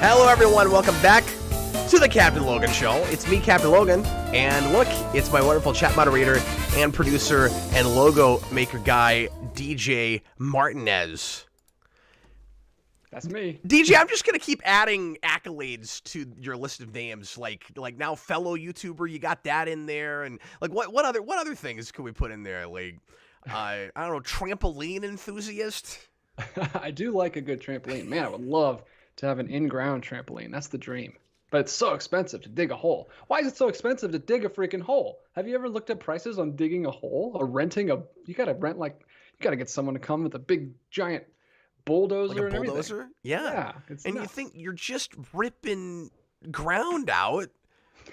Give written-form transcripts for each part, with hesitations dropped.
Hello, everyone. Welcome back to the Captain Logan Show. It's me, Captain Logan, and look, it's my wonderful chat moderator and producer and logo maker guy, DJ Martinez. That's me. DJ, I'm just going to keep adding accolades to your list of names, like now fellow YouTuber, you got that in there, and like what other things could we put in there? Like, I don't know, trampoline enthusiast? I do like a good trampoline. Man, I would love to have an in-ground trampoline. That's the dream. But it's so expensive to dig a hole. Why is it so expensive to dig a freaking hole? Have you ever looked at prices on digging a hole or renting a? You gotta rent you gotta get someone to come with a big giant bulldozer. Like a bulldozer? And Yeah. And nuts. you think you're just ripping ground out.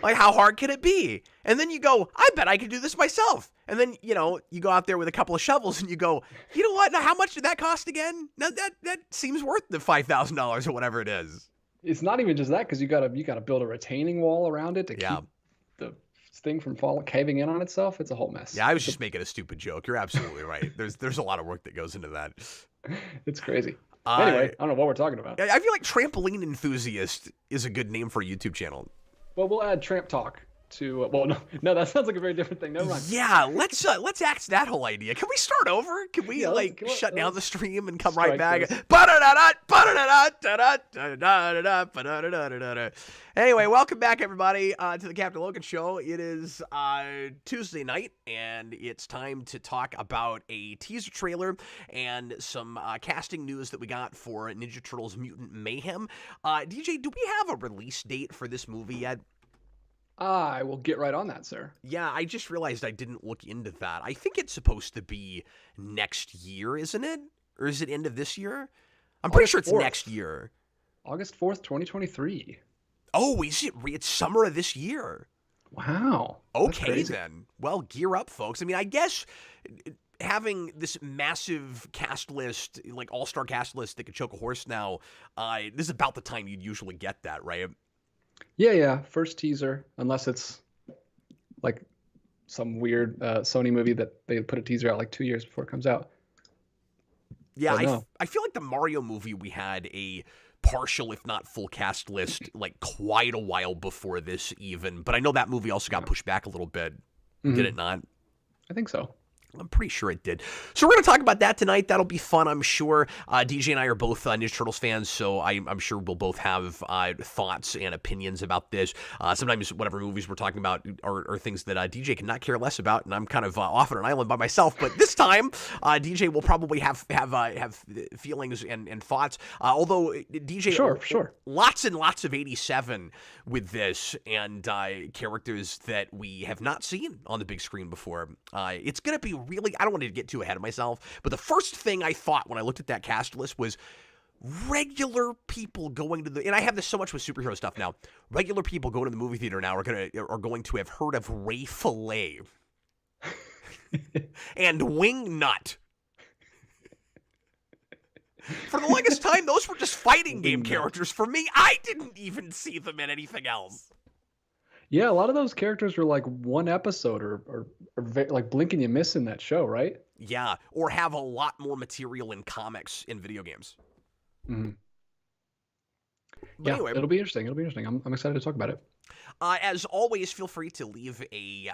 Like, how hard can it be? And then you go, I bet I could do this myself. And then, you go out there with a couple of shovels and you go, you know what? Now, how much did that cost again? Now, that seems worth the $5,000 or whatever it is. It's not even just that, because you gotta build a retaining wall around it to keep the thing from caving in on itself. It's a whole mess. Yeah, I was just making a stupid joke. You're absolutely right. There's a lot of work that goes into that. It's crazy. Anyway, I don't know what we're talking about. I feel like Trampoline Enthusiast is a good name for a YouTube channel. Well, we'll add Tramp Talk to. No, that sounds like a very different thing. Never mind. Yeah, let's axe that whole idea. Can we start over? Can we shut down the stream and come right back? Anyway, welcome back, everybody, to the Captain Logan Show. It is Tuesday night, and it's time to talk about a teaser trailer and some casting news that we got for Ninja Turtles Mutant Mayhem. DJ, do we have a release date for this movie yet? I will get right on that, sir. Yeah, I just realized I didn't look into that. I think it's supposed to be next year, isn't it? Or is it end of this year? I'm pretty sure it's next year. August 4th, 2023. Oh, is it? It's summer of this year. Wow. Okay, then. Well, gear up, folks. I mean, I guess having this massive cast list, like all-star cast list that could choke a horse now, this is about the time you'd usually get that, right? Yeah. First teaser, unless it's like some weird Sony movie that they put a teaser out like 2 years before it comes out. Yeah, I feel like the Mario movie, we had a partial, if not full cast list, like quite a while before this even. But I know that movie also got pushed back a little bit. Mm-hmm. Did it not? I think so. I'm pretty sure it did. So we're going to talk about that tonight. That'll be fun, I'm sure. DJ and I are both Ninja Turtles fans, so I'm sure we'll both have thoughts and opinions about this. Sometimes whatever movies we're talking about are things that DJ cannot care less about, and I'm kind of off on an island by myself. But this time, DJ will probably have feelings and thoughts. Although DJ, sure, lots and lots of 87 with this, and characters that we have not seen on the big screen before. It's going to be really, I don't want to get too ahead of myself, but the first thing I thought when I looked at that cast list was regular people going to the, and I have this so much with superhero stuff now, regular people going to the movie theater now are going to have heard of Ray Fillet and Wing Nut. For the longest time, those were just fighting game characters for me. I didn't even see them in anything else. Yeah, a lot of those characters were like one episode or like blink and you miss in that show, right? Yeah, or have a lot more material in comics in video games. Mm-hmm. But yeah, anyway, it'll be interesting. I'm excited to talk about it. As always, feel free to leave a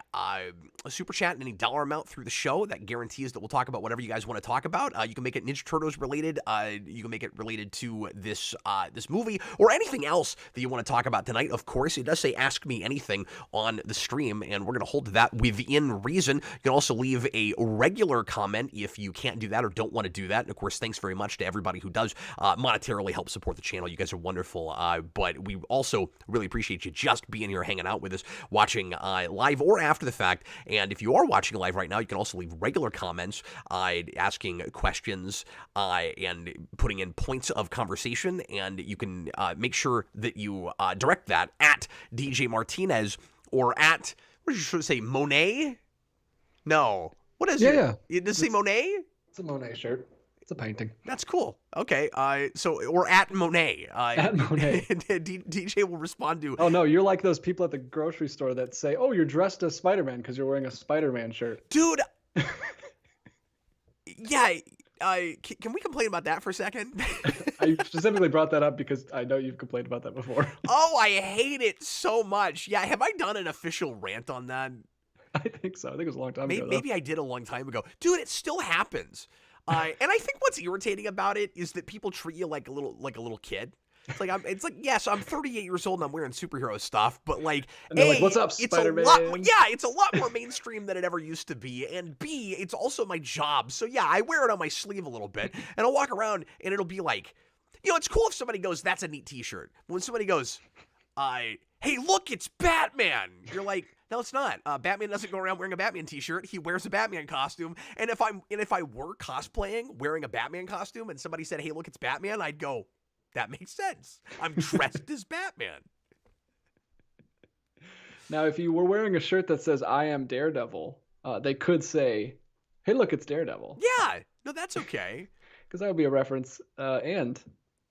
super chat in any dollar amount through the show. That guarantees that we'll talk about whatever you guys want to talk about. You can make it Ninja Turtles related. You can make it related to this movie or anything else that you want to talk about tonight. Of course, it does say ask me anything on the stream, and we're going to hold to that within reason. You can also leave a regular comment if you can't do that or don't want to do that. And of course, thanks very much to everybody who does monetarily help support the channel. You guys are wonderful. But we also really appreciate you just being here, hanging out with us, watching live or after the fact. And if you are watching live right now, you can also leave regular comments, asking questions and putting in points of conversation. And you can make sure that you direct that at DJ Martinez or at, what did you say, Monet? No. What is it? Yeah. Does it say Monet? It's a Monet shirt. It's a painting. That's cool. Okay. Or at Monet. At Monet. DJ will respond to. Oh no, you're like those people at the grocery store that say, "Oh, you're dressed as Spider-Man because you're wearing a Spider-Man shirt." Dude. Yeah. Can we complain about that for a second? I specifically brought that up because I know you've complained about that before. Oh, I hate it so much. Yeah. Have I done an official rant on that? I think so. I think it was a long time ago. Maybe I did a long time ago. Dude, it still happens. And I think what's irritating about it is that people treat you like a little kid. It's like yes, I'm 38 years old and I'm wearing superhero stuff, but like, and they're like, what's up, Spider-Man? It's a lot more mainstream than it ever used to be, and B, it's also my job. So yeah, I wear it on my sleeve a little bit, and I'll walk around and it'll be like, it's cool if somebody goes, "That's a neat T-shirt." When somebody goes, "Hey, look, it's Batman," you're like, no, it's not. Batman doesn't go around wearing a Batman T-shirt. He wears a Batman costume. And if I were cosplaying, wearing a Batman costume, and somebody said, "Hey, look, it's Batman," I'd go, "That makes sense. I'm dressed as Batman." Now, if you were wearing a shirt that says "I am Daredevil," they could say, "Hey, look, it's Daredevil." Yeah, no, that's okay. Because that would be a reference and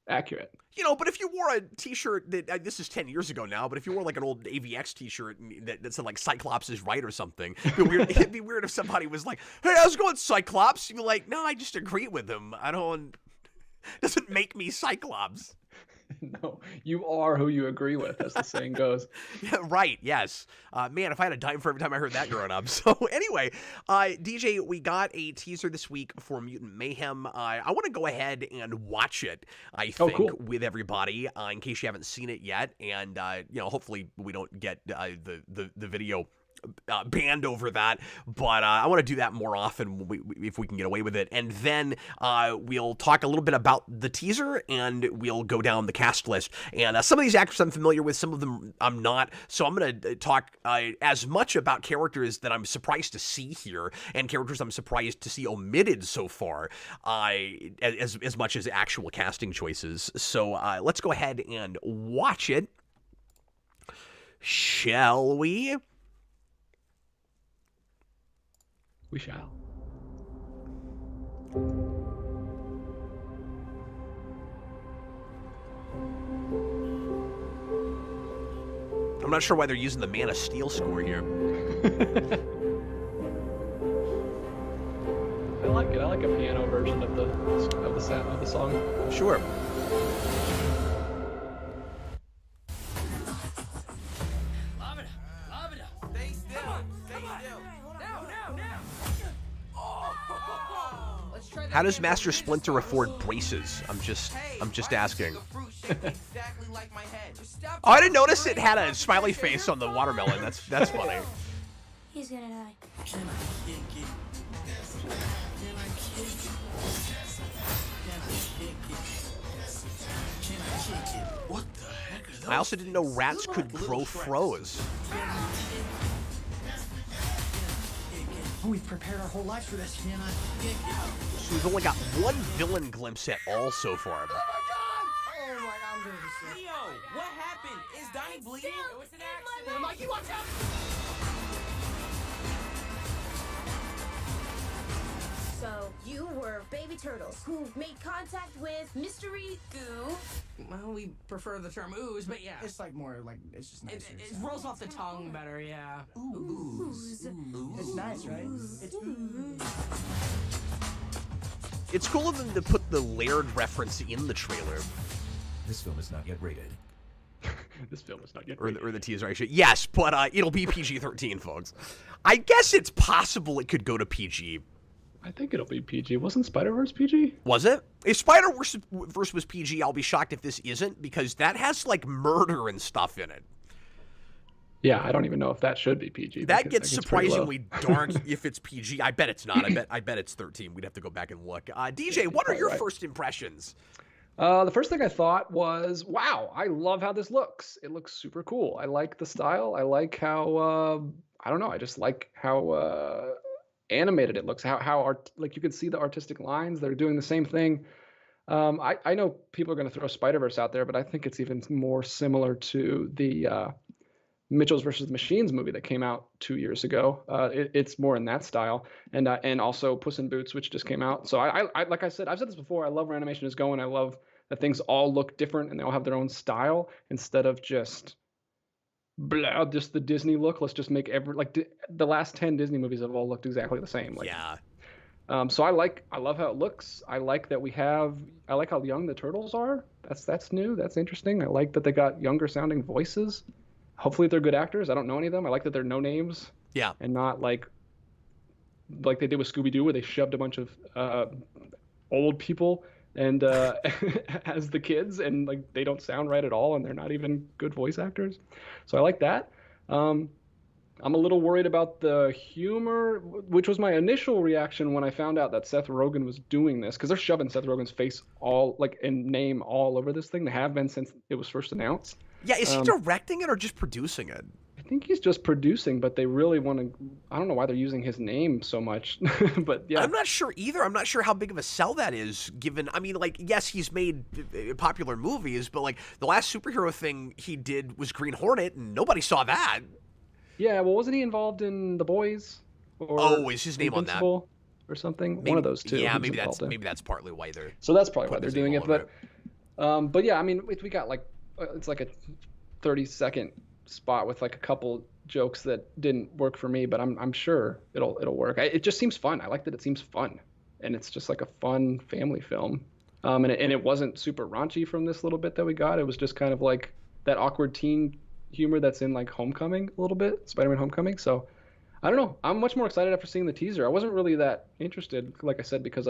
accurate. But if you wore a T-shirt that, this is 10 years ago now, but if you wore like an old AVX T-shirt that said like "Cyclops is right" or something, it'd be weird if somebody was like, "Hey, how's it going, Cyclops?" You'd be like, "No, I just agree with him. Doesn't make me Cyclops." No, you are who you agree with, as the saying goes. Yeah, right, yes. Man, if I had a dime for every time I heard that growing up. So anyway, DJ, we got a teaser this week for Mutant Mayhem. I want to go ahead and watch it, I think, cool. with everybody, in case you haven't seen it yet. And, hopefully we don't get the video banned over that, but I want to do that more often if we can get away with it. And then we'll talk a little bit about the teaser, and we'll go down the cast list. And some of these actors I'm familiar with, some of them I'm not. So I'm going to talk as much about characters that I'm surprised to see here, and characters I'm surprised to see omitted so far, as much as actual casting choices. So let's go ahead and watch it, shall we? We shall. I'm not sure why they're using the Man of Steel score here. I like it. I like a piano version of the song. Sure. How does Master Splinter afford braces? I'm just asking. Oh, I didn't notice it had a smiley face on the watermelon. That's funny. He's gonna die. What the heck are those? I also didn't know rats could grow froze. Oh, we've prepared our whole lives for this. So we've only got one villain glimpse at all so far. Oh my God, I'm gonna be sick. Leo, what happened? Is Donnie bleeding? It was an accident. Mikey, watch out! So you were baby turtles who made contact with mystery goo. Well, we prefer the term ooze, but yeah. It's like more like, it's just nicer. It rolls off the tongue better, yeah. Ooze. It's nice, right? It's It's cool of them to put the Laird reference in the trailer. This film is not yet rated. This film is not yet. Or the teaser, actually. Yes, but it'll be PG-13, folks. I guess it's possible it could go to PG. I think it'll be PG. Wasn't Spider-Verse PG? Was it? If Spider-Verse was PG, I'll be shocked if this isn't, because that has, like, murder and stuff in it. Yeah, I don't even know if that should be PG. That gets surprisingly dark if it's PG. I bet it's not. I bet it's 13. We'd have to go back and look. DJ, what are your first impressions? The first thing I thought was, wow, I love how this looks. It looks super cool. I like the style. I like how, I don't know, I just like how animated it looks. Like you can see the artistic lines. They're doing the same thing. I know people are going to throw Spider-Verse out there, but I think it's even more similar to the Mitchells versus the Machines movie that came out 2 years ago. It's more in that style, and also Puss in Boots, which just came out. So I like I said, I've said this before. I love where animation is going. I love that things all look different and they all have their own style instead of just just the Disney look. Let's just make the last 10 Disney movies have all looked exactly the same. Like, yeah. So I love how it looks. I like that I like how young the turtles are. That's new. That's interesting. I like that they got younger sounding voices. Hopefully they're good actors. I don't know any of them. I like that they're no names. Yeah. And not like they did with Scooby-Doo, where they shoved a bunch of old people and as the kids, and like they don't sound right at all, and they're not even good voice actors. So I like that. I'm a little worried about the humor, which was my initial reaction when I found out that Seth Rogen was doing this, because they're shoving Seth Rogen's face and name all over this thing. They have been since it was first announced. Yeah, is he directing it or just producing it? I think he's just producing, but they really want to. I don't know why they're using his name so much, but yeah. I'm not sure either. I'm not sure how big of a sell that is, given, I mean, like, yes, he's made popular movies, but, like, the last superhero thing he did was Green Hornet, and nobody saw that. Yeah, well, wasn't he involved in The Boys? Or is his name on that? Or something? Maybe, one of those two. Yeah, maybe that's partly why they're. So that's probably why they're doing it. But yeah, I mean, we got like it's like a 30-second spot with like a couple jokes that didn't work for me, but I'm sure it'll work. It just seems fun. I like that it seems fun, and it's just like a fun family film. And it wasn't super raunchy from this little bit that we got. It was just kind of like that awkward teen humor that's in like Homecoming a little bit, Spider-Man Homecoming. So I don't know. I'm much more excited after seeing the teaser. I wasn't really that interested, like I said, because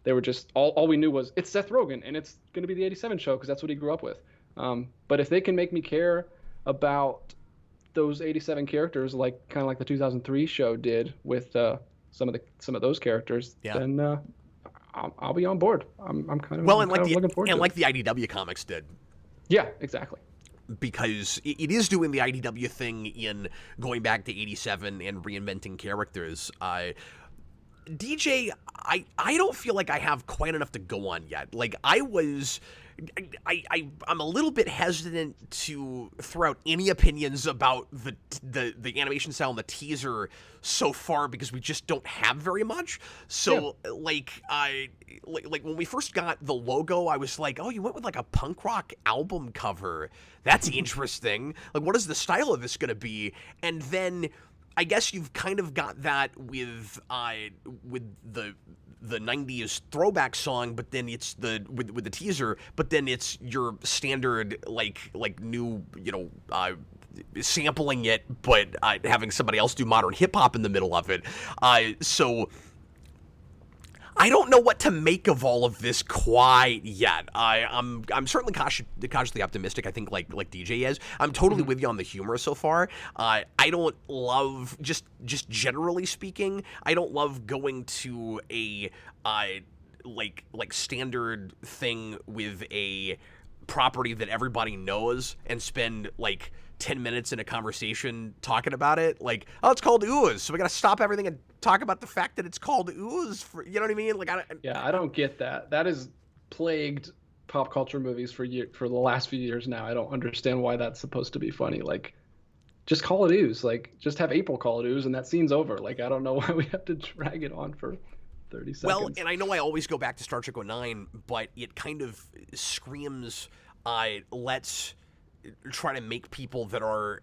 they were just all we knew was it's Seth Rogen and it's going to be the 87 show because that's what he grew up with. But if they can make me care about those 87 characters, like kind of like the 2003 show did with some of those characters, then I'll be on board. I'm kind of looking forward to it. Like the IDW comics did. Yeah, exactly. Because it is doing the IDW thing in going back to 87 and reinventing characters. DJ, I don't feel like I have quite enough to go on yet. Like, I'm a little bit hesitant to throw out any opinions about the animation style and the teaser so far because we just don't have very much. So like when we first got the logo, I was like, oh, you went with like a punk rock album cover. That's interesting. Like, what is the style of this going to be? And then I guess you've kind of got that with the 90s throwback song, but then it's with the teaser, but then it's your standard like new, sampling it, but having somebody else do modern hip hop in the middle of it. So I don't know what to make of all of this quite yet. I'm certainly cautiously optimistic. I think like DJ is. I'm totally with you on the humor so far. I don't love just generally speaking. I don't love going to a like standard thing with a property that everybody knows and spend like 10 minutes in a conversation talking about it. Like, oh, it's called Ooze, so we gotta stop everything and talk about the fact that it's called Ooze. For, you know what I mean? Like, I don't get that. That has plagued pop culture movies for the last few years now. I don't understand why that's supposed to be funny. Like, just call it Ooze. Like, just have April call it Ooze, and that scene's over. Like, I don't know why we have to drag it on for 30 seconds. Well, and I know I always go back to Star Trek 09, but it kind of screams, let's try to make people that are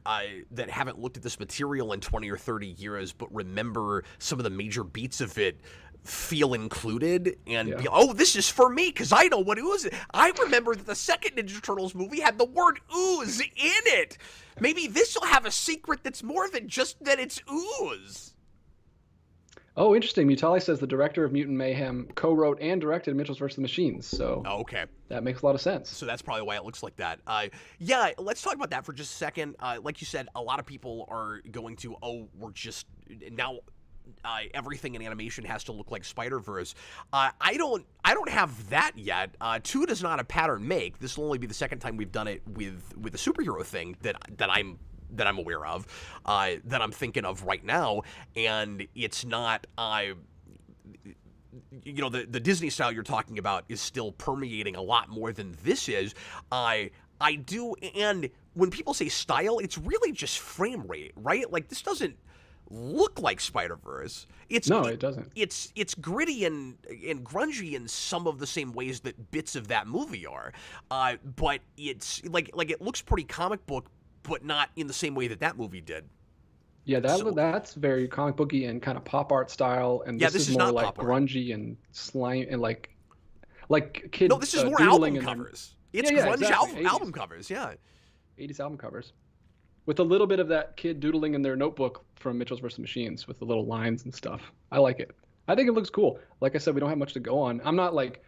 that haven't looked at this material in 20 or 30 years but remember some of the major beats of it feel included and be, oh, this is for me because I know what ooze is. I remember that the second Ninja Turtles movie had the word ooze in it. Maybe this will have a secret that's more than just that it's ooze. Oh, interesting. Mutali says the director of Mutant Mayhem co-wrote and directed Mitchell's vs. the Machines. So okay, that makes a lot of sense. So that's probably why it looks like that. Yeah, let's talk about that for just a second. Like you said, a lot of people are going to, oh, we're just now everything in animation has to look like Spider-Verse. I don't have that yet. 2 does not a pattern make. This will only be the second time we've done it with a superhero thing that I'm aware of, that I'm thinking of right now, and it's not, you know, the Disney style you're talking about is still permeating a lot more than this is. I do, and when people say style, it's really just frame rate, right? Like, this doesn't look like Spider-Verse. It doesn't. It's gritty and grungy in some of the same ways that bits of that movie are, but it's like it looks pretty comic book, but not in the same way that movie did. Yeah, that's very comic booky and kind of pop art style, and this is more like grungy and slime and like kid. No, this is more album covers. It's grunge exactly. album covers, yeah. 80s album covers, with a little bit of that kid doodling in their notebook from Mitchell's vs. Machines with the little lines and stuff. I like it. I think it looks cool. Like I said, we don't have much to go on. I'm not like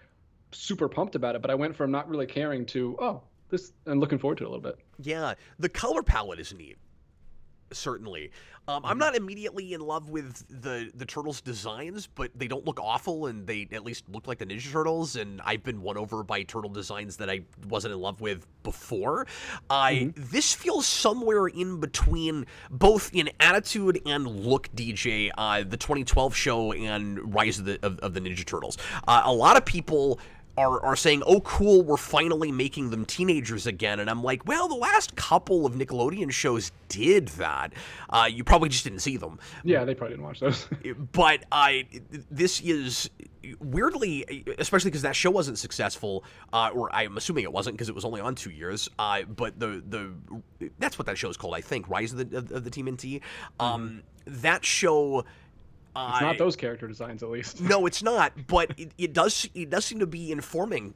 super pumped about it, but I went from not really caring to this and looking forward to it a little bit. Yeah, the color palette is neat. Certainly. I'm not immediately in love with the Turtles' designs, but they don't look awful, and they at least look like the Ninja Turtles, and I've been won over by Turtle designs that I wasn't in love with before. This feels somewhere in between, both in attitude and look, DJ, the 2012 show and Rise of the Ninja Turtles. A lot of people are saying, oh, cool, we're finally making them teenagers again. And I'm like, well, the last couple of Nickelodeon shows did that. You probably just didn't see them. Yeah, they probably didn't watch those. But this is weirdly, especially because that show wasn't successful, or I'm assuming it wasn't because it was only on 2 years. But that's what that show is called, I think, Rise of the TMNT. That show. It's not those character designs, at least. No, it's not. But it does seem to be informing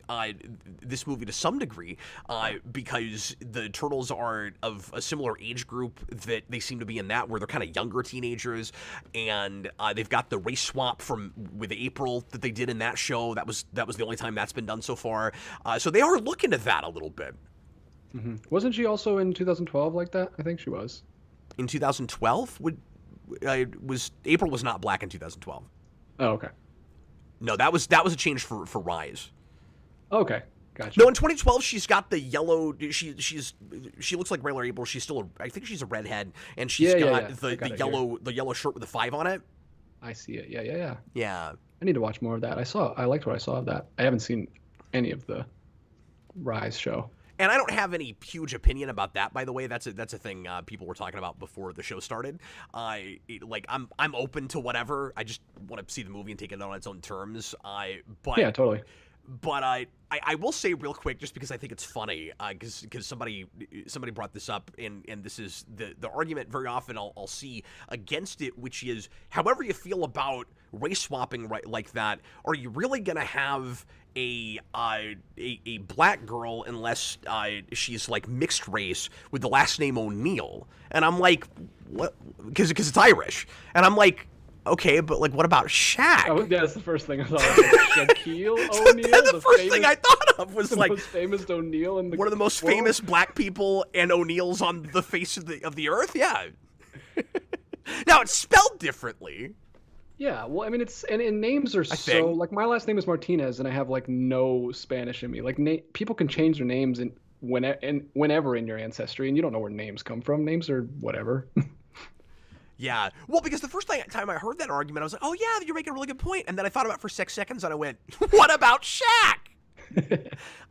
this movie to some degree, because the Turtles are of a similar age group that they seem to be in that, where they're kind of younger teenagers, and they've got the race swap with April that they did in that show. That was the only time that's been done so far. So they are looking at that a little bit. Mm-hmm. Wasn't she also in 2012 like that? I think she was. In 2012? April was not black in 2012. Oh, okay. No, that was a change for Rise. Okay, gotcha. No, in 2012 she's got the yellow. She looks like regular April. She's still I think she's a redhead, and she's got the yellow shirt with the 5 on it. I see it. Yeah. Yeah. I need to watch more of that. I liked what I saw of that. I haven't seen any of the Rise show. And I don't have any huge opinion about that, by the way. That's a thing people were talking about before the show started. I'm open to whatever. I just want to see the movie and take it on its own terms. Yeah, totally. But I will say real quick, just because I think it's funny, because somebody brought this up, and this is the argument very often I'll see against it, which is, however you feel about race swapping right like that, are you really gonna have a black girl unless she's like mixed race with the last name O'Neill? And I'm like, what? Because it's Irish, and I'm like, Okay, but like, what about Shaq? Oh, yeah, that's the first thing I thought of. Shaquille O'Neal, the first thing I thought of was the like most famous O'Neal in the one of the most world. famous black people and O'Neals on the face of the earth. Yeah. Now it's spelled differently. Yeah, well, I mean, and names are so think. like my last name is Martinez, and I have like no Spanish in me. Like people can change their names whenever in your ancestry, and you don't know where names come from. Names are whatever. Yeah. Well, because the first time I heard that argument, I was like, oh, yeah, you're making a really good point. And then I thought about it for 6 seconds, and I went, what about Shaq?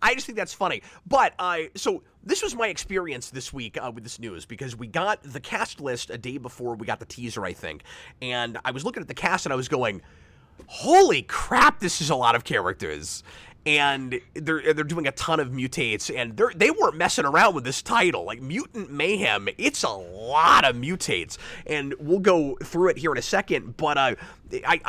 I just think that's funny. But, so this was my experience this week with this news, because we got the cast list a day before we got the teaser, I think. And I was looking at the cast, and I was going, holy crap, this is a lot of characters. And they're doing a ton of mutates, and they weren't messing around with this title. Like, Mutant Mayhem, it's a lot of mutates, and we'll go through it here in a second, but I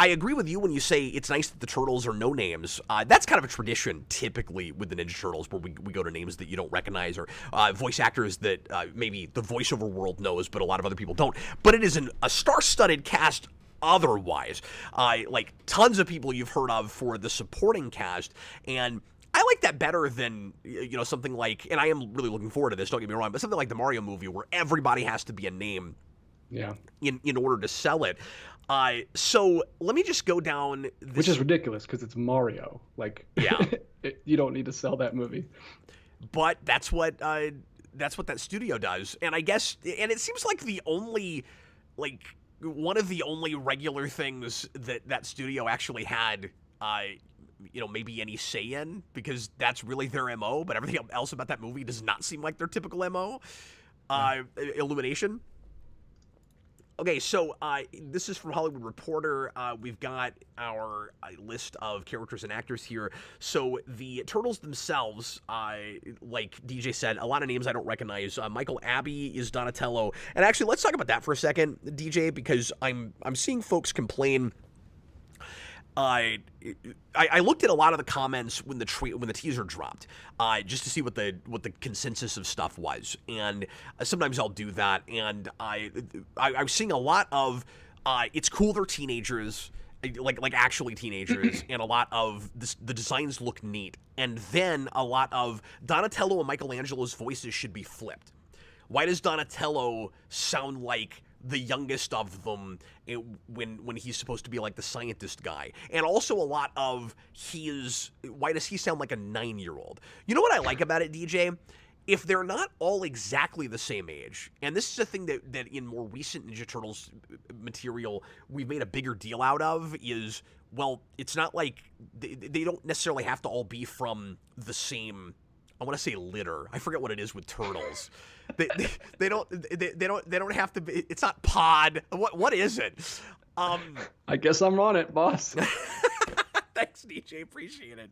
agree with you when you say it's nice that the Turtles are no names. That's kind of a tradition, typically, with the Ninja Turtles, where we go to names that you don't recognize, or voice actors that maybe the voiceover world knows, but a lot of other people don't. But it is a star-studded cast otherwise, like tons of people you've heard of for the supporting cast, and I like that better than, you know, something like, and I am really looking forward to this, don't get me wrong, but something like the Mario movie where everybody has to be a name, Yeah, in order to sell it. So let me just go down this. Which is ridiculous because it's Mario. Like, Yeah. You don't need to sell that movie. But that's what that studio does, and I guess, and it seems like the only, like, one of the only regular things that studio actually had, you know, maybe any say in, because that's really their MO, but everything else about that movie does not seem like their typical MO. Illumination. Okay, so this is from Hollywood Reporter. We've got our list of characters and actors here. So the Turtles themselves, like DJ said, a lot of names I don't recognize. Michael Abbey is Donatello. And actually, let's talk about that for a second, DJ, because I'm seeing folks complain. I looked at a lot of the comments when the teaser dropped, just to see what the consensus of stuff was, and sometimes I'll do that, and I was seeing a lot of it's cool they're teenagers, like actually teenagers, and a lot of the designs look neat, and then a lot of Donatello and Michelangelo's voices should be flipped. Why does Donatello sound like the youngest of them when he's supposed to be like the scientist guy? And also a lot of why does he sound like a 9-year-old? You know what I like about it, DJ? If they're not all exactly the same age, and this is a thing that in more recent Ninja Turtles material we've made a bigger deal out of, is, well, it's not like they don't necessarily have to all be from the same, I want to say litter. I forget what it is with turtles. They don't have to be. It's not pod. What is it? I guess I'm on it, boss. Thanks, DJ. Appreciate it.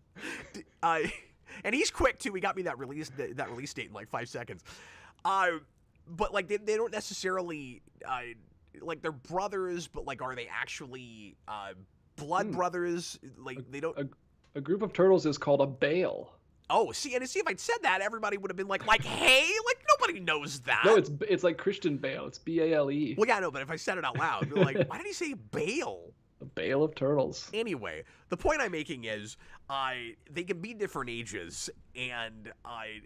And he's quick too. He got me that release date in like 5 seconds. But like they don't necessarily like they're brothers, but like are they actually blood brothers? Like they don't. A group of turtles is called a bale. Oh, see, and if I'd said that, everybody would have been like, hey, like nobody knows that. No, it's like Christian Bale. It's Bale. Well, yeah, I know, but if I said it out loud, they're like, why did he say Bale? A bale of turtles. Anyway, the point I'm making is, they can be different ages, and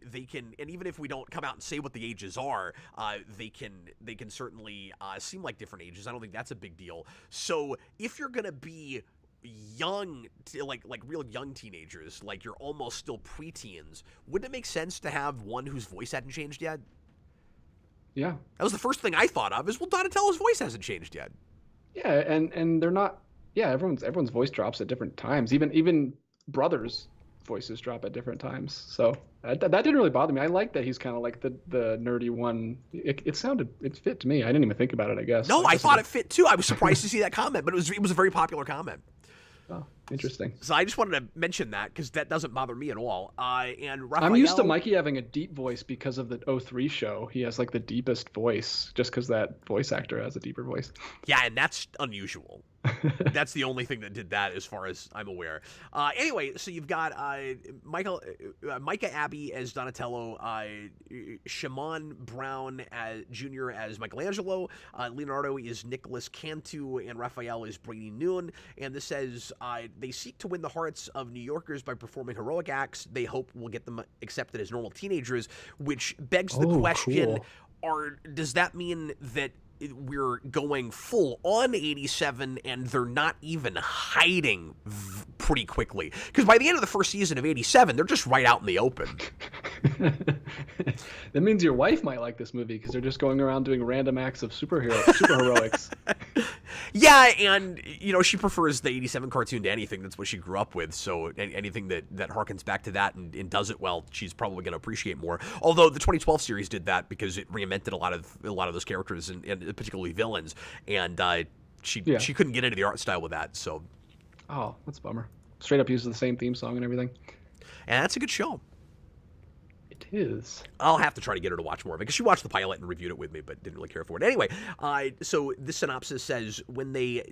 they can, and even if we don't come out and say what the ages are, they can certainly seem like different ages. I don't think that's a big deal. So if you're gonna be young, like real young teenagers, like you're almost still preteens, wouldn't it make sense to have one whose voice hadn't changed yet? Yeah, that was the first thing I thought of, is, well, Donatello's voice hasn't changed yet. Yeah, and they're not. Yeah, everyone's voice drops at different times. Even brothers' voices drop at different times. So that didn't really bother me. I like that he's kind of like the nerdy one. It fit to me. I didn't even think about it, I guess. No, I thought it fit too. I was surprised to see that comment, but it was a very popular comment. Oh. Interesting. So I just wanted to mention that because that doesn't bother me at all. And Raphael, I'm used to Mikey having a deep voice because of the '03 show. He has like the deepest voice just because that voice actor has a deeper voice. Yeah, and that's unusual. That's the only thing that did that as far as I'm aware. Anyway, so you've got Micah Abbey as Donatello, Shimon Brown Jr. as Michelangelo, Leonardo is Nicholas Cantu, and Raphael is Brady Noon. And this says they seek to win the hearts of New Yorkers by performing heroic acts they hope will get them accepted as normal teenagers, which begs the question, does that mean that we're going full on 87 and they're not even hiding pretty quickly? Because by the end of the first season of 87, they're just right out in the open. That means your wife might like this movie because they're just going around doing random acts of superheroics. Yeah, and she prefers the 87 cartoon to anything. That's what she grew up with. So anything that harkens back to that and does it well, she's probably going to appreciate more. Although the 2012 series did that because it reinvented a lot of those characters and particularly villains, and she couldn't get into the art style with that. So, oh, that's a bummer. Straight up uses the same theme song and everything. And that's a good show. It is. I'll have to try to get her to watch more of it because she watched the pilot and reviewed it with me, but didn't really care for it. Anyway, so this synopsis says when they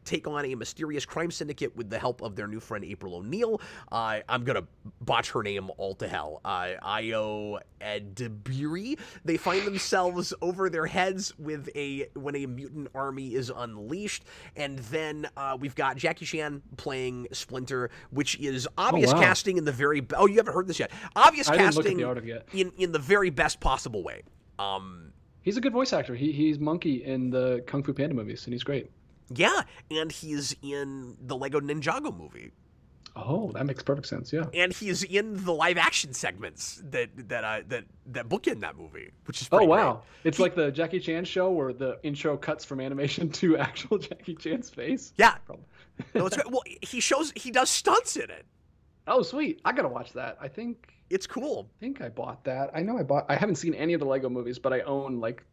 take on a mysterious crime syndicate with the help of their new friend April O'Neil, I'm gonna botch her name all to hell. Io Edebiri. They find themselves over their heads when a mutant army is unleashed, and then we've got Jackie Chan playing Splinter, which is obvious casting in the very. Oh, you haven't heard this yet? Obvious casting. In the very best possible way. He's a good voice actor. He's Monkey in the Kung Fu Panda movies, and he's great. Yeah, and he's in the Lego Ninjago movie. Oh, that makes perfect sense. Yeah, and he's in the live action segments that bookend that movie, which is pretty wow! Great. It's like the Jackie Chan show where the intro cuts from animation to actual Jackie Chan's face. Yeah, no, it's great. Well, he does stunts in it. Oh, sweet! I gotta watch that. I think it's cool. I think I bought that. I haven't seen any of the Lego movies, but I own like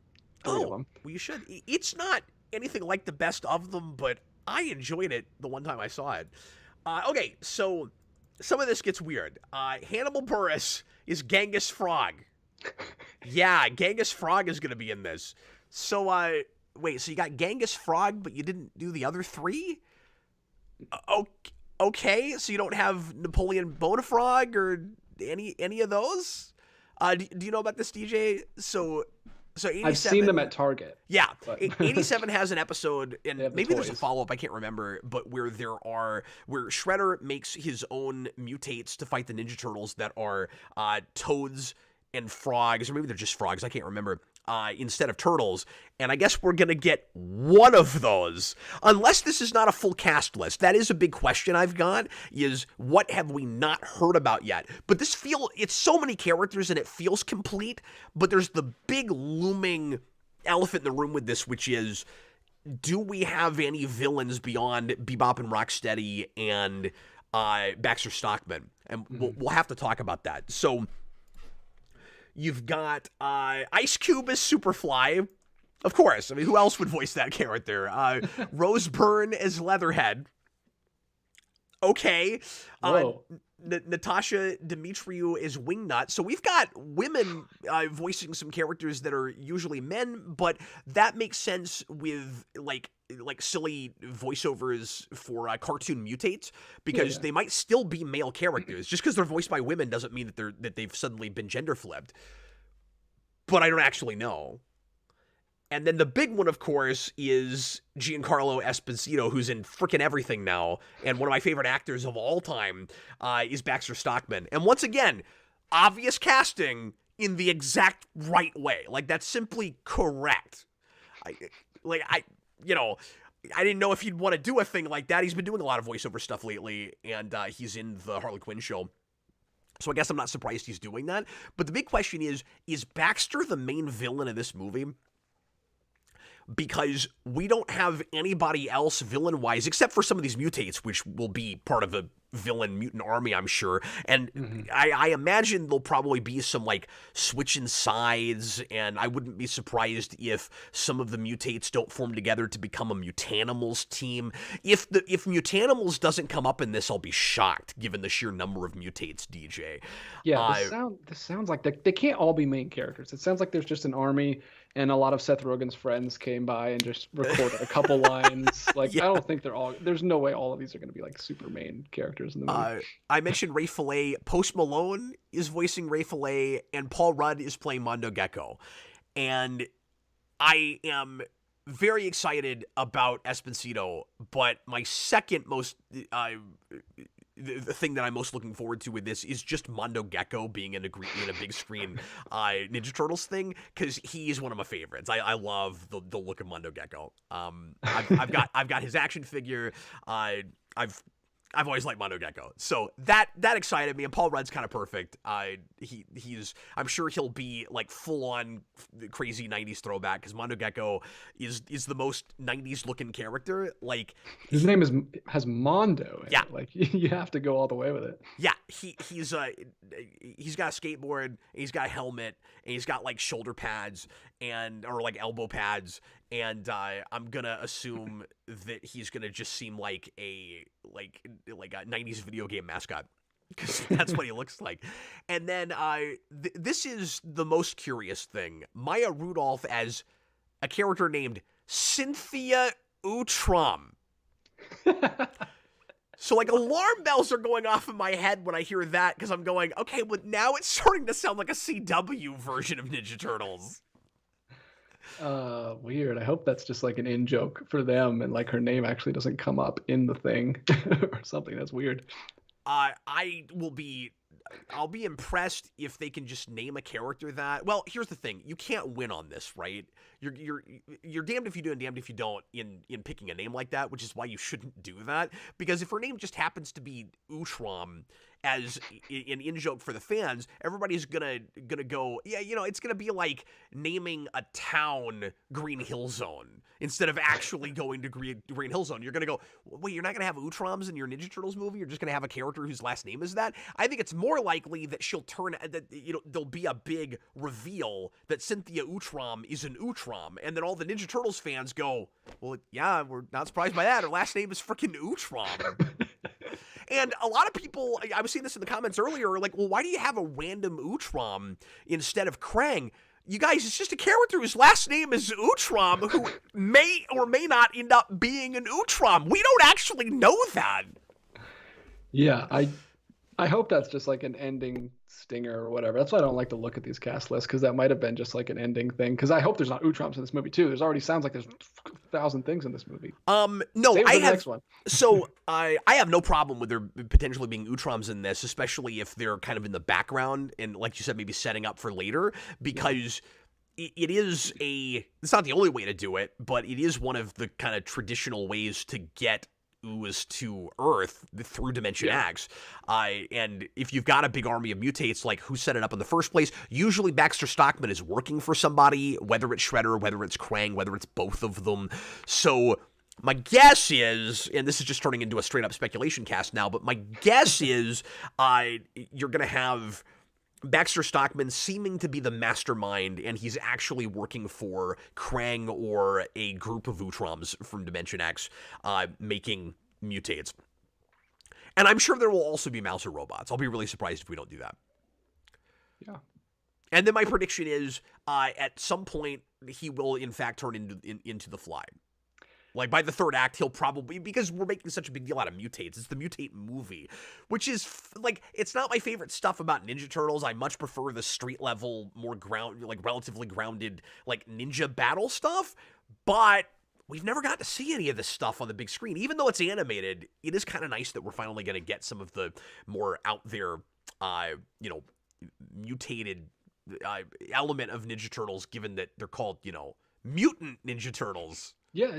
3 of them. Well, you should. It's not anything like the best of them, but I enjoyed it the one time I saw it. Okay, so some of this gets weird. Hannibal Buress is Genghis Frog. Yeah, Genghis Frog is going to be in this. So, wait, so you got Genghis Frog, but you didn't do the other 3? Okay, so you don't have Napoleon Bonafrog or any of those? Do you know about this, DJ? So 87, I've seen them at Target. Yeah, 87 has an episode, and maybe there's a follow-up, I can't remember, but where Shredder makes his own mutates to fight the Ninja Turtles that are toads and frogs, or maybe they're just frogs, I can't remember, instead of turtles, and I guess we're going to get one of those, unless this is not a full cast list. That is a big question I've got, is what have we not heard about yet? But it's so many characters and it feels complete, but there's the big looming elephant in the room with this, which is, do we have any villains beyond Bebop and Rocksteady and Baxter Stockman? And we'll have to talk about that. So you've got Ice Cube as Superfly, of course. I mean, who else would voice that character? Rose Byrne as Leatherhead. Okay. Natasha Dimitriou is Wingnut. So we've got women voicing some characters that are usually men, but that makes sense with like silly voiceovers for cartoon mutates, because they might still be male characters. Just because they're voiced by women doesn't mean that they've suddenly been gender flipped. But I don't actually know. And then the big one, of course, is Giancarlo Esposito, who's in frickin' everything now, and one of my favorite actors of all time is Baxter Stockman. And once again, obvious casting in the exact right way. Like, that's simply correct. I didn't know if he'd want to do a thing like that. He's been doing a lot of voiceover stuff lately, and he's in the Harley Quinn show. So I guess I'm not surprised he's doing that. But the big question is Baxter the main villain of this movie? because we don't have anybody else villain-wise, except for some of these mutates, which will be part of a villain mutant army, I'm sure. And I imagine there'll probably be some like switching sides, and I wouldn't be surprised if some of the mutates don't form together to become a Mutanimals team. If Mutanimals doesn't come up in this, I'll be shocked, given the sheer number of mutates, DJ. Yeah, this sounds like they can't all be main characters. It sounds like there's just an army, and a lot of Seth Rogen's friends came by and just recorded a couple lines. Like, I don't think there's no way all of these are going to be like super main characters in the movie. I mentioned Ray Fillet. Post Malone is voicing Ray Fillet, and Paul Rudd is playing Mondo Gecko. And I am very excited about Esposito, but my second most the thing that I'm most looking forward to with this is just Mondo Gecko being in a big screen Ninja Turtles thing, because he is one of my favorites. I love the look of Mondo Gecko. I've got his action figure. I've always liked Mondo Gecko, so that excited me. And Paul Rudd's kind of perfect. I'm sure he'll be like full on crazy '90s throwback, because Mondo Gecko is the most '90s looking character. Like, his name has Mondo. Yeah, like you have to go all the way with it. Yeah, he's got a skateboard, and he's got a helmet, and he's got like shoulder pads or like elbow pads. And I'm gonna assume that he's gonna just seem like a 90s video game mascot, because that's what he looks like. And then this is the most curious thing: Maya Rudolph as a character named Cynthia Utrom. So like alarm bells are going off in my head when I hear that, because I'm going, okay, well now it's starting to sound like a CW version of Ninja Turtles. Weird. I hope that's just like an in joke for them, and like her name actually doesn't come up in the thing or something. That's weird. I'll be impressed if they can just name a character that. Well, here's the thing: you can't win on this, right? You're damned if you do and damned if you don't in picking a name like that, which is why you shouldn't do that. Because if her name just happens to be Utrom as an in-joke for the fans, everybody's gonna go, yeah, it's gonna be like naming a town Green Hill Zone instead of actually going to Green Hill Zone. You're gonna go, wait, you're not gonna have Utroms in your Ninja Turtles movie? You're just gonna have a character whose last name is that? I think it's more likely that there'll be a big reveal that Cynthia Utrom is an Utrom, and then all the Ninja Turtles fans go, well, yeah, we're not surprised by that. Her last name is freaking Utrom. And a lot of people, I was seeing this in the comments earlier, like, well, why do you have a random Utrom instead of Krang? You guys, it's just a character whose last name is Utrom, who may or may not end up being an Utrom. We don't actually know that. Yeah, I hope that's just like an ending stinger or whatever. That's why I don't like to look at these cast lists, because that might have been just like an ending thing. Because I hope there's not Utroms in this movie too. There's already sounds like there's 1,000 things in this movie. No, Save I the have. Next one. So I have no problem with there potentially being Utroms in this, especially if they're kind of in the background and, like you said, maybe setting up for later, because it is it's not the only way to do it, but it is one of the kind of traditional ways to get ooze to Earth through Dimension X. And if you've got a big army of mutates, like, who set it up in the first place? Usually Baxter Stockman is working for somebody, whether it's Shredder, whether it's Krang, whether it's both of them. So my guess is, and this is just turning into a straight up speculation cast now, but my guess is you're going to have Baxter Stockman seeming to be the mastermind, and he's actually working for Krang or a group of Utroms from Dimension X, making mutates. And I'm sure there will also be Mouser robots. I'll be really surprised if we don't do that. Yeah. And then my prediction is, at some point, he will in fact turn into the Fly. Like, by the third act, he'll probably, because we're making such a big deal out of mutates, it's the mutate movie, which is, like, it's not my favorite stuff about Ninja Turtles. I much prefer the street level, more relatively grounded, like, ninja battle stuff, but we've never got to see any of this stuff on the big screen. Even though it's animated, it is kind of nice that we're finally going to get some of the more out there, mutated element of Ninja Turtles, given that they're called, Mutant Ninja Turtles. Yeah,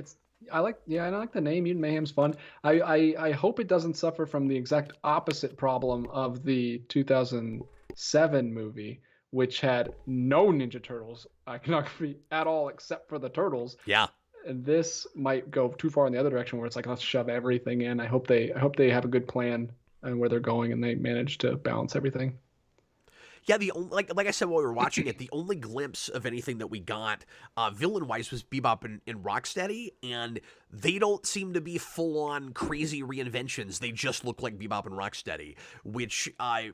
I like the name. Mutant Mayhem's fun. I hope it doesn't suffer from the exact opposite problem of the 2007 movie, which had no Ninja Turtles iconography at all except for the turtles. Yeah. this might go too far in the other direction where it's like, let's shove everything in. I hope they have a good plan and where they're going and they manage to balance everything. Yeah, like I said while we were watching it, the only glimpse of anything that we got villain-wise was Bebop and Rocksteady, and they don't seem to be full-on crazy reinventions. They just look like Bebop and Rocksteady, which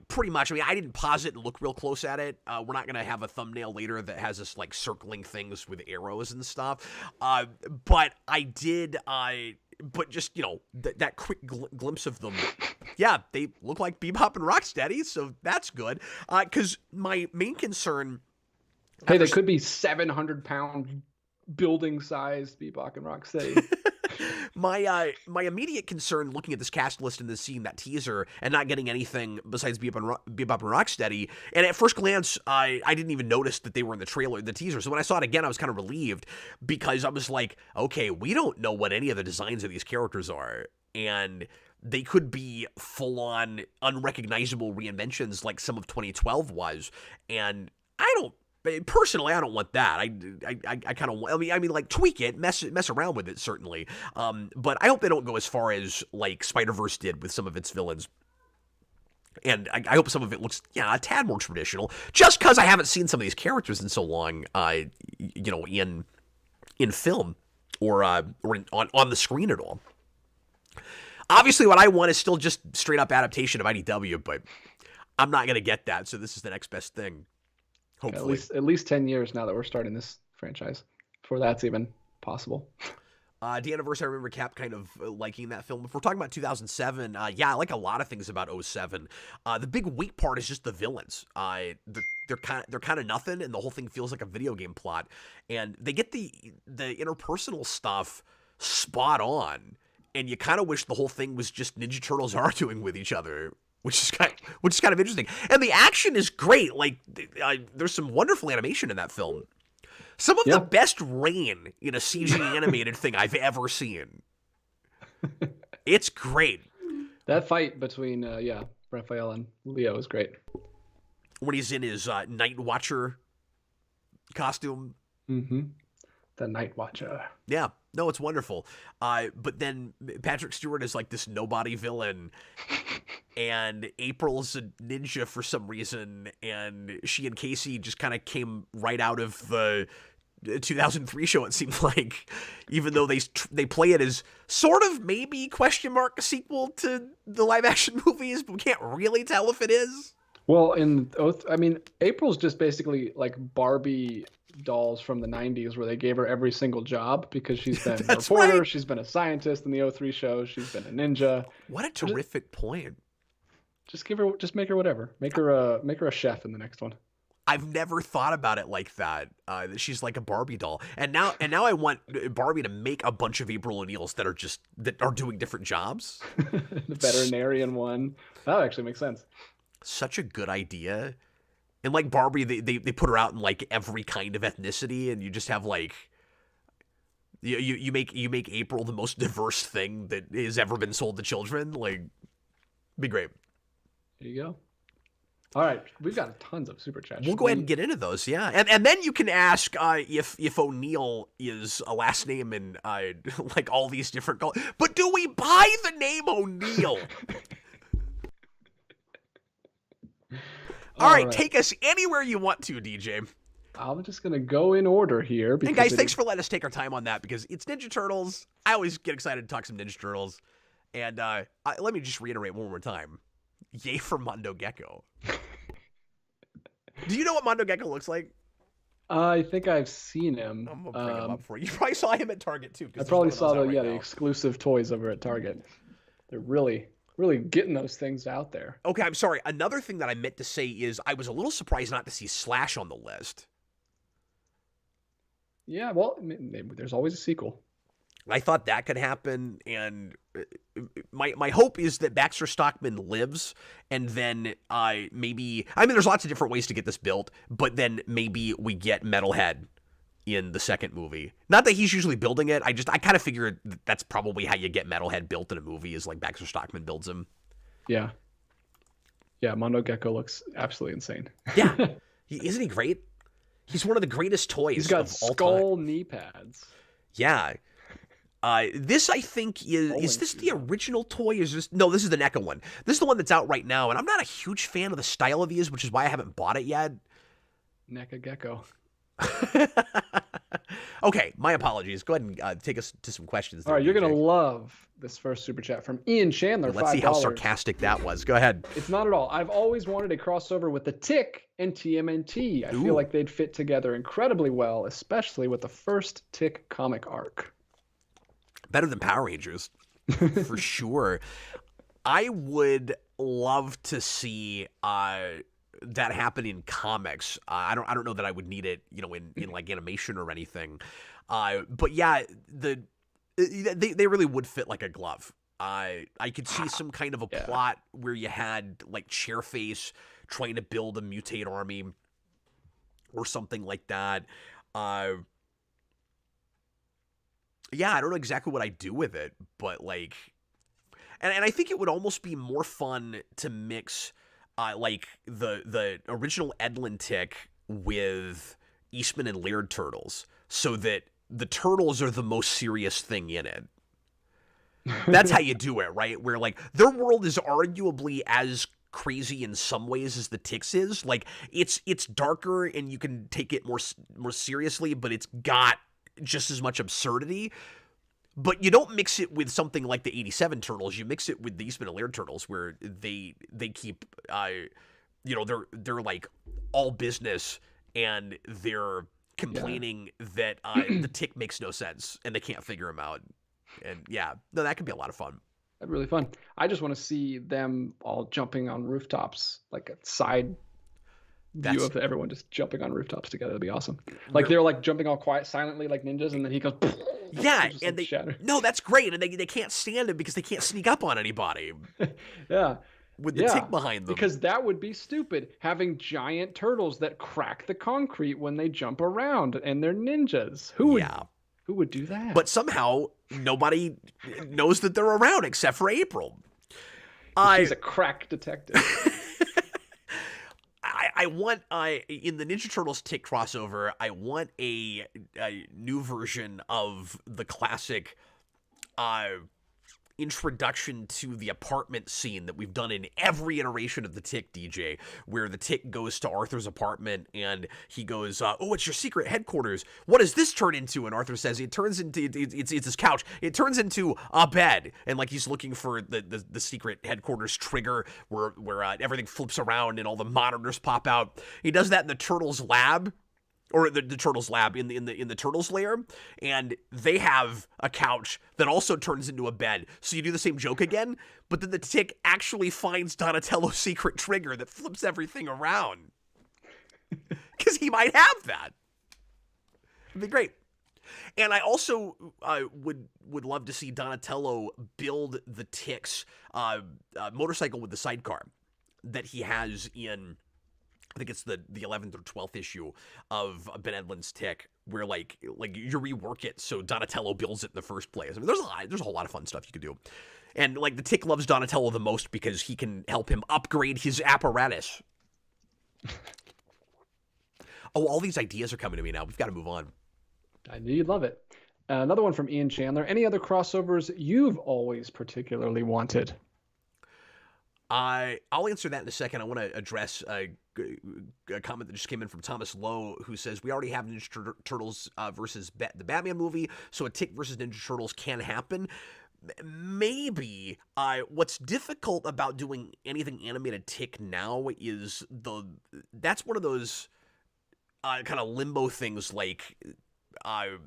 pretty much, I mean, I didn't pause it and look real close at it. We're not going to have a thumbnail later that has us, like, circling things with arrows and stuff. But I did... But just, you know, that quick glimpse of them, yeah, they look like Bebop and Rocksteady, so that's good. Because my main concern... Hey, they could be 700-pound building-sized Bebop and Rocksteady. My immediate concern looking at this cast list and seeing that teaser and not getting anything besides Bebop and Rocksteady, and at first glance, I didn't even notice that they were in the teaser. So when I saw it again, I was kind of relieved because I was like, okay, we don't know what any of the designs of these characters are, and they could be full-on unrecognizable reinventions like some of 2012 was, and personally, I don't want that. I kind of, I mean, like, tweak it, mess around with it, certainly. But I hope they don't go as far as, like, Spider-Verse did with some of its villains. And I hope some of it looks, yeah, a tad more traditional, just because I haven't seen some of these characters in so long, you know, in film or on the screen at all. Obviously, what I want is still just straight-up adaptation of IDW, but I'm not going to get that, so this is the next best thing. Hopefully. At least 10 years now that we're starting this franchise before that's even possible. Deaniverse, I remember Cap kind of liking that film. If we're talking about 2007, yeah, I like a lot of things about 07. The big weak part is just the villains. They're kind of nothing, and the whole thing feels like a video game plot. And they get the interpersonal stuff spot on, and you kind of wish the whole thing was just Ninja Turtles arguing with each other. Which is kind of interesting, and the action is great. Like, there's some wonderful animation in that film. Some of the best rain in a CG animated thing I've ever seen. It's great. That fight between Raphael and Leo is great. When he's in his Night Watcher costume. Mm-hmm. The Night Watcher. Yeah. No, it's wonderful. But then Patrick Stewart is like this nobody villain, and April's a ninja for some reason, and she and Casey just kind of came right out of the 2003 show, it seemed like, even though they play it as sort of maybe a sequel to the live action movies, but we can't really tell if it is. Well, April's just basically like Barbie dolls from the 90s where they gave her every single job because she's been a reporter, right. She's been a scientist in the 03 show, she's been a ninja. What a terrific point. Just make her whatever. Make her a chef in the next one. I've never thought about it like that. That she's like a Barbie doll. And now I want Barbie to make a bunch of April O'Neils that are doing different jobs. The veterinarian one. That actually makes sense. Such a good idea. And like Barbie, they put her out in like every kind of ethnicity, and you just have like you make April the most diverse thing that has ever been sold to children. Like, be great. There you go. All right, we've got tons of super chats. We'll go ahead and get into those, yeah. And then you can ask if O'Neill is a last name in like all these different colors. But do we buy the name O'Neill? All right, take us anywhere you want to, DJ. I'm just going to go in order here. And guys, thanks for letting us take our time on that because it's Ninja Turtles. I always get excited to talk some Ninja Turtles. And let me just reiterate one more time. Yay for Mondo Gecko. Do you know what Mondo Gecko looks like? I think I've seen him. I'm going to bring him up for you. You probably saw him at Target, too. I probably saw the exclusive toys over at Target. They're really getting those things out there. Okay, I'm sorry. Another thing that I meant to say is I was a little surprised not to see Slash on the list. Yeah, well, maybe there's always a sequel. I thought that could happen, and my hope is that Baxter Stockman lives, and then maybe... I mean, there's lots of different ways to get this built, but then maybe we get Metalhead in the second movie. Not that he's usually building it. I kind of figured that's probably how you get Metalhead built in a movie, is like Baxter Stockman builds him. Yeah. Yeah, Mondo Gecko looks absolutely insane. Yeah. Isn't he great? He's one of the greatest toys. He's got of all skull time. knee pads. Yeah. This I think is this the original toy? Is this no? This is the NECA one. This is the one that's out right now, and I'm not a huge fan of the style of these, which is why I haven't bought it yet. NECA Gecko. Okay, my apologies. Go ahead and take us to some questions. All right, you're gonna love this first super chat from Ian Chandler. Let's see how sarcastic that was. Go ahead. It's not at all. I've always wanted a crossover with the Tick and TMNT. I feel like they'd fit together incredibly well, especially with the first Tick comic arc. Better than Power Rangers, for sure. I would love to see that happen in comics. I don't know that I would need it, in like animation or anything. But yeah, they really would fit like a glove. I could see some kind of a plot where you had like Chairface trying to build a mutate army or something like that. Yeah, I don't know exactly what I'd do with it, but like, and I think it would almost be more fun to mix like the original Edlin Tick with Eastman and Laird turtles, so that the turtles are the most serious thing in it. That's how you do it, right? Where like their world is arguably as crazy in some ways as the Tick's is. Like it's darker and you can take it more seriously, but it's got just as much absurdity. But you don't mix it with something like the 87 Turtles. You mix it with the Eastman and Laird Turtles, where they keep, they're like all business, and they're complaining that the Tick makes no sense, and they can't figure him out. And yeah, no, that could be a lot of fun. That'd be really fun. I just want to see them all jumping on rooftops, like a side view of everyone just jumping on rooftops together. That'd be awesome. Like they're like jumping all quiet, silently, like ninjas, and then he goes. Yeah, just, and like, shatter. No, that's great, and they can't stand him because they can't sneak up on anybody. Yeah, with the Tick behind them. Because that would be stupid. Having giant turtles that crack the concrete when they jump around, and they're ninjas. Who would do that? But somehow nobody knows that they're around except for April. She's a crack detective. I want in the Ninja Turtles Tick crossover, I want a new version of the classic introduction to the apartment scene that we've done in every iteration of the Tick, DJ, where the Tick goes to Arthur's apartment and he goes, oh, it's your secret headquarters. What does this turn into? And Arthur says it turns into, it's his couch. It turns into a bed. And like he's looking for the secret headquarters trigger where everything flips around and all the monitors pop out. He does that in the Turtles lab. Or the Turtles lab in the Turtles lair, and they have a couch that also turns into a bed. So you do the same joke again, but then the Tick actually finds Donatello's secret trigger that flips everything around. Because he might have that. It'd be great. And I also would love to see Donatello build the Tick's motorcycle with the sidecar that he has in, I think it's the 11th or 12th issue of Ben Edlund's Tick, where like you rework it so Donatello builds it in the first place. I mean, there's a whole lot of fun stuff you could do. And like the Tick loves Donatello the most because he can help him upgrade his apparatus. Oh, all these ideas are coming to me now. We've got to move on. I knew you'd love it. Another one from Ian Chandler. Any other crossovers you've always particularly wanted? I'll answer that in a second. I want to address a comment that just came in from Thomas Lowe, who says, we already have Ninja Turtles versus the Batman movie, so a Tick versus Ninja Turtles can happen. Maybe. What's difficult about doing anything animated Tick now is that's one of those kind of limbo things like I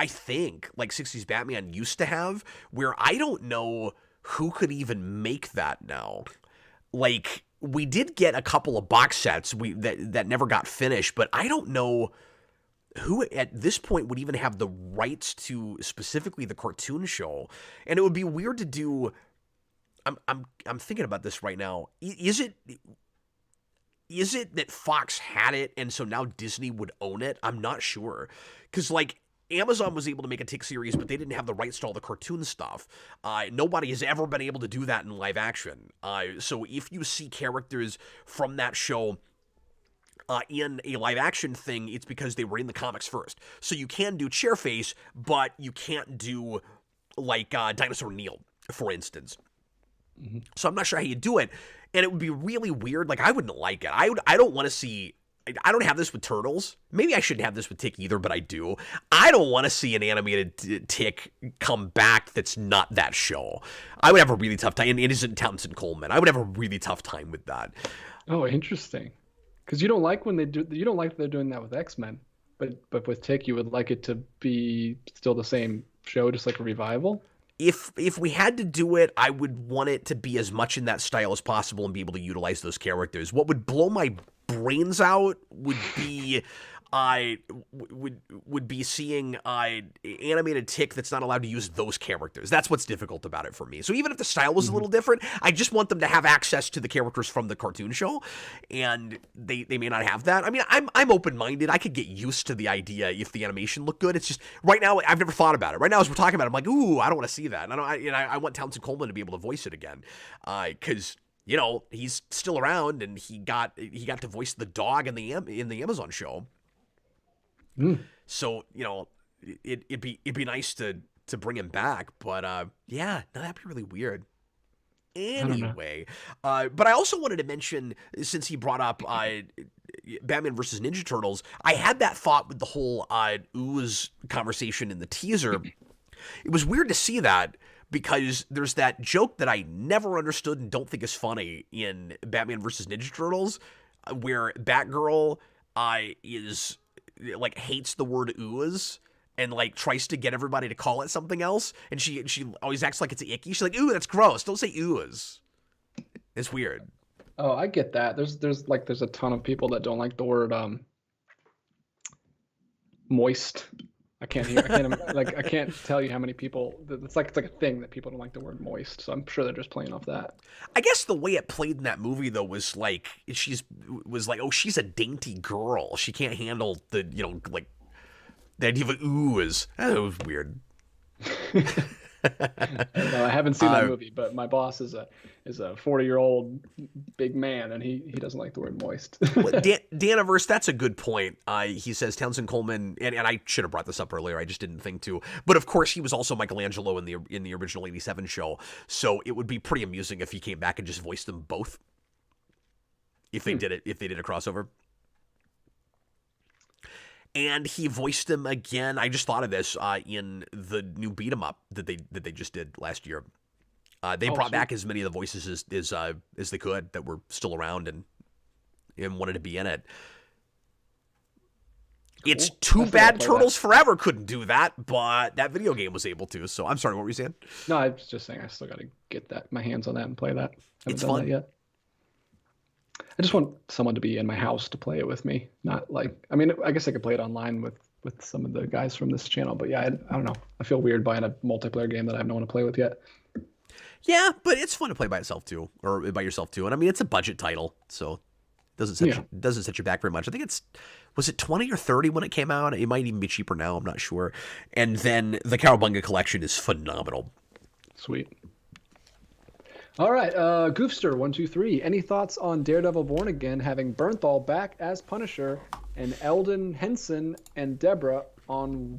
think like 60s Batman used to have, where I don't know who could even make that now. Like, we did get a couple of box sets that never got finished, but I don't know who at this point would even have the rights to specifically the cartoon show. And it would be weird to do. I'm thinking about this right now. Is it that Fox had it and so now Disney would own it? I'm not sure. Because like Amazon was able to make a Tick series, but they didn't have the rights to all the cartoon stuff. Nobody has ever been able to do that in live action. So if you see characters from that show in a live action thing, it's because they were in the comics first. So you can do Chairface, but you can't do like Dinosaur Neil, for instance. So I'm not sure how you do it, and it would be really weird. Like, I wouldn't like it. I don't want to see. I don't have this with Turtles. Maybe I shouldn't have this with Tick either, but I do. I don't want to see an animated Tick come back that's not that show. I would have a really tough time. And it isn't Townsend Coleman. I would have a really tough time with that. Oh, interesting. Because you don't like when they do. You don't like that they're doing that with X-Men, but with Tick, you would like it to be still the same show, just like a revival. If we had to do it, I would want it to be as much in that style as possible and be able to utilize those characters. What would blow my brains out would be would be seeing animated Tick that's not allowed to use those characters. That's what's difficult about it for me. So even if the style was a little different, I just want them to have access to the characters from the cartoon show, and they may not have that. I mean, I'm open-minded. I could get used to the idea if the animation looked good. It's just right now I've never thought about it. Right now as we're talking about it, I'm like, ooh, I don't want to see that. And I want Townsend Coleman to be able to voice it again, because you know, he's still around, and he got to voice the dog in the Amazon show. So, you know, it'd be nice to bring him back, but yeah, no, that'd be really weird. Anyway, but I also wanted to mention, since he brought up Batman versus Ninja Turtles, I had that thought with the whole ooze conversation in the teaser. It was weird to see that, because there's that joke that I never understood and don't think is funny in Batman versus Ninja Turtles, where Batgirl is like hates the word ooze and like tries to get everybody to call it something else, and she always acts like it's icky. She's like, ooh, that's gross. Don't say ooze. It's weird. Oh, I get that. There's a ton of people that don't like the word moist. I can't tell you how many people. It's like a thing that people don't like the word moist. So I'm sure they're just playing off that. I guess the way it played in that movie though was like oh, she's a dainty girl. She can't handle the, you know, like the idea of ooze. That was weird. No, I haven't seen that movie, but my boss is a 40-year-old big man, and he doesn't like the word moist. Daniverse, that's a good point. He says Townsend Coleman, and I should have brought this up earlier. I just didn't think to. But of course, he was also Michelangelo in the original '87 show, so it would be pretty amusing if he came back and just voiced them both. If they did a crossover. And he voiced them again. I just thought of this in the new beat 'em up that they just did last year. They brought back as many of the voices as they could that were still around and wanted to be in it. Cool. It's too bad Turtles Forever couldn't do that, but that video game was able to. So I'm sorry, what were you saying? No, I was just saying I still got to get my hands on that and play that. It's fun. That yet. I just want someone to be in my house to play it with me. Not like, I mean, I guess I could play it online with some of the guys from this channel, but yeah, I don't know. I feel weird buying a multiplayer game that I have no one to play with yet. Yeah, but it's fun to play by itself too, or by yourself too. And I mean, it's a budget title, so it doesn't set you back very much. I think was it 20 or 30 when it came out? It might even be cheaper now. I'm not sure. And then the Cowabunga collection is phenomenal. Sweet. All right, Goofster123. Any thoughts on Daredevil Born Again having Bernthal back as Punisher and Eldon Henson and Deborah on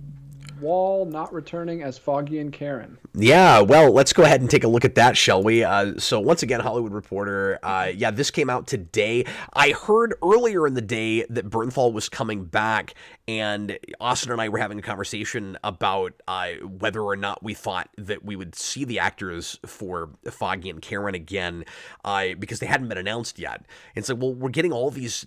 Wall not returning as Foggy and Karen? Yeah, well, let's go ahead and take a look at that, shall we? So once again, Hollywood Reporter, this came out today. I heard earlier in the day that Bernthal was coming back, and Austin and I were having a conversation about whether or not we thought that we would see the actors for Foggy and Karen again, because they hadn't been announced yet. And so, well, we're getting all these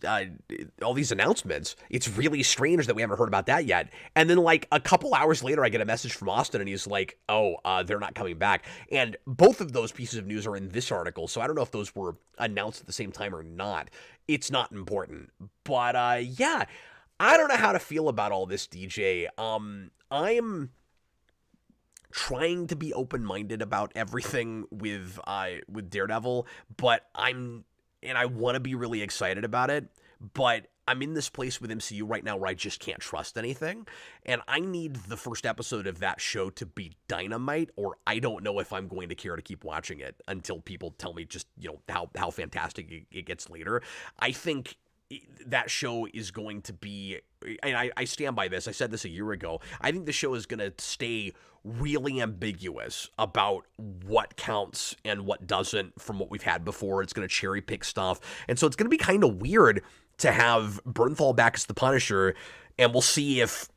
announcements. It's really strange that we haven't heard about that yet. And then, like, a couple hours later, I get a message from Austin, and he's like, oh, they're not coming back. And both of those pieces of news are in this article, so I don't know if those were announced at the same time or not. It's not important. But, yeah, I don't know how to feel about all this, DJ. I'm trying to be open-minded about everything with Daredevil, but I want to be really excited about it, but I'm in this place with MCU right now where I just can't trust anything, and I need the first episode of that show to be dynamite, or I don't know if I'm going to care to keep watching it until people tell me just, you know, how fantastic it gets later. I think that show is going to be, and I stand by this, I said this a year ago, I think the show is going to stay really ambiguous about what counts and what doesn't from what we've had before. It's going to cherry pick stuff. And so it's going to be kind of weird to have Bernthal back as the Punisher, and we'll see if,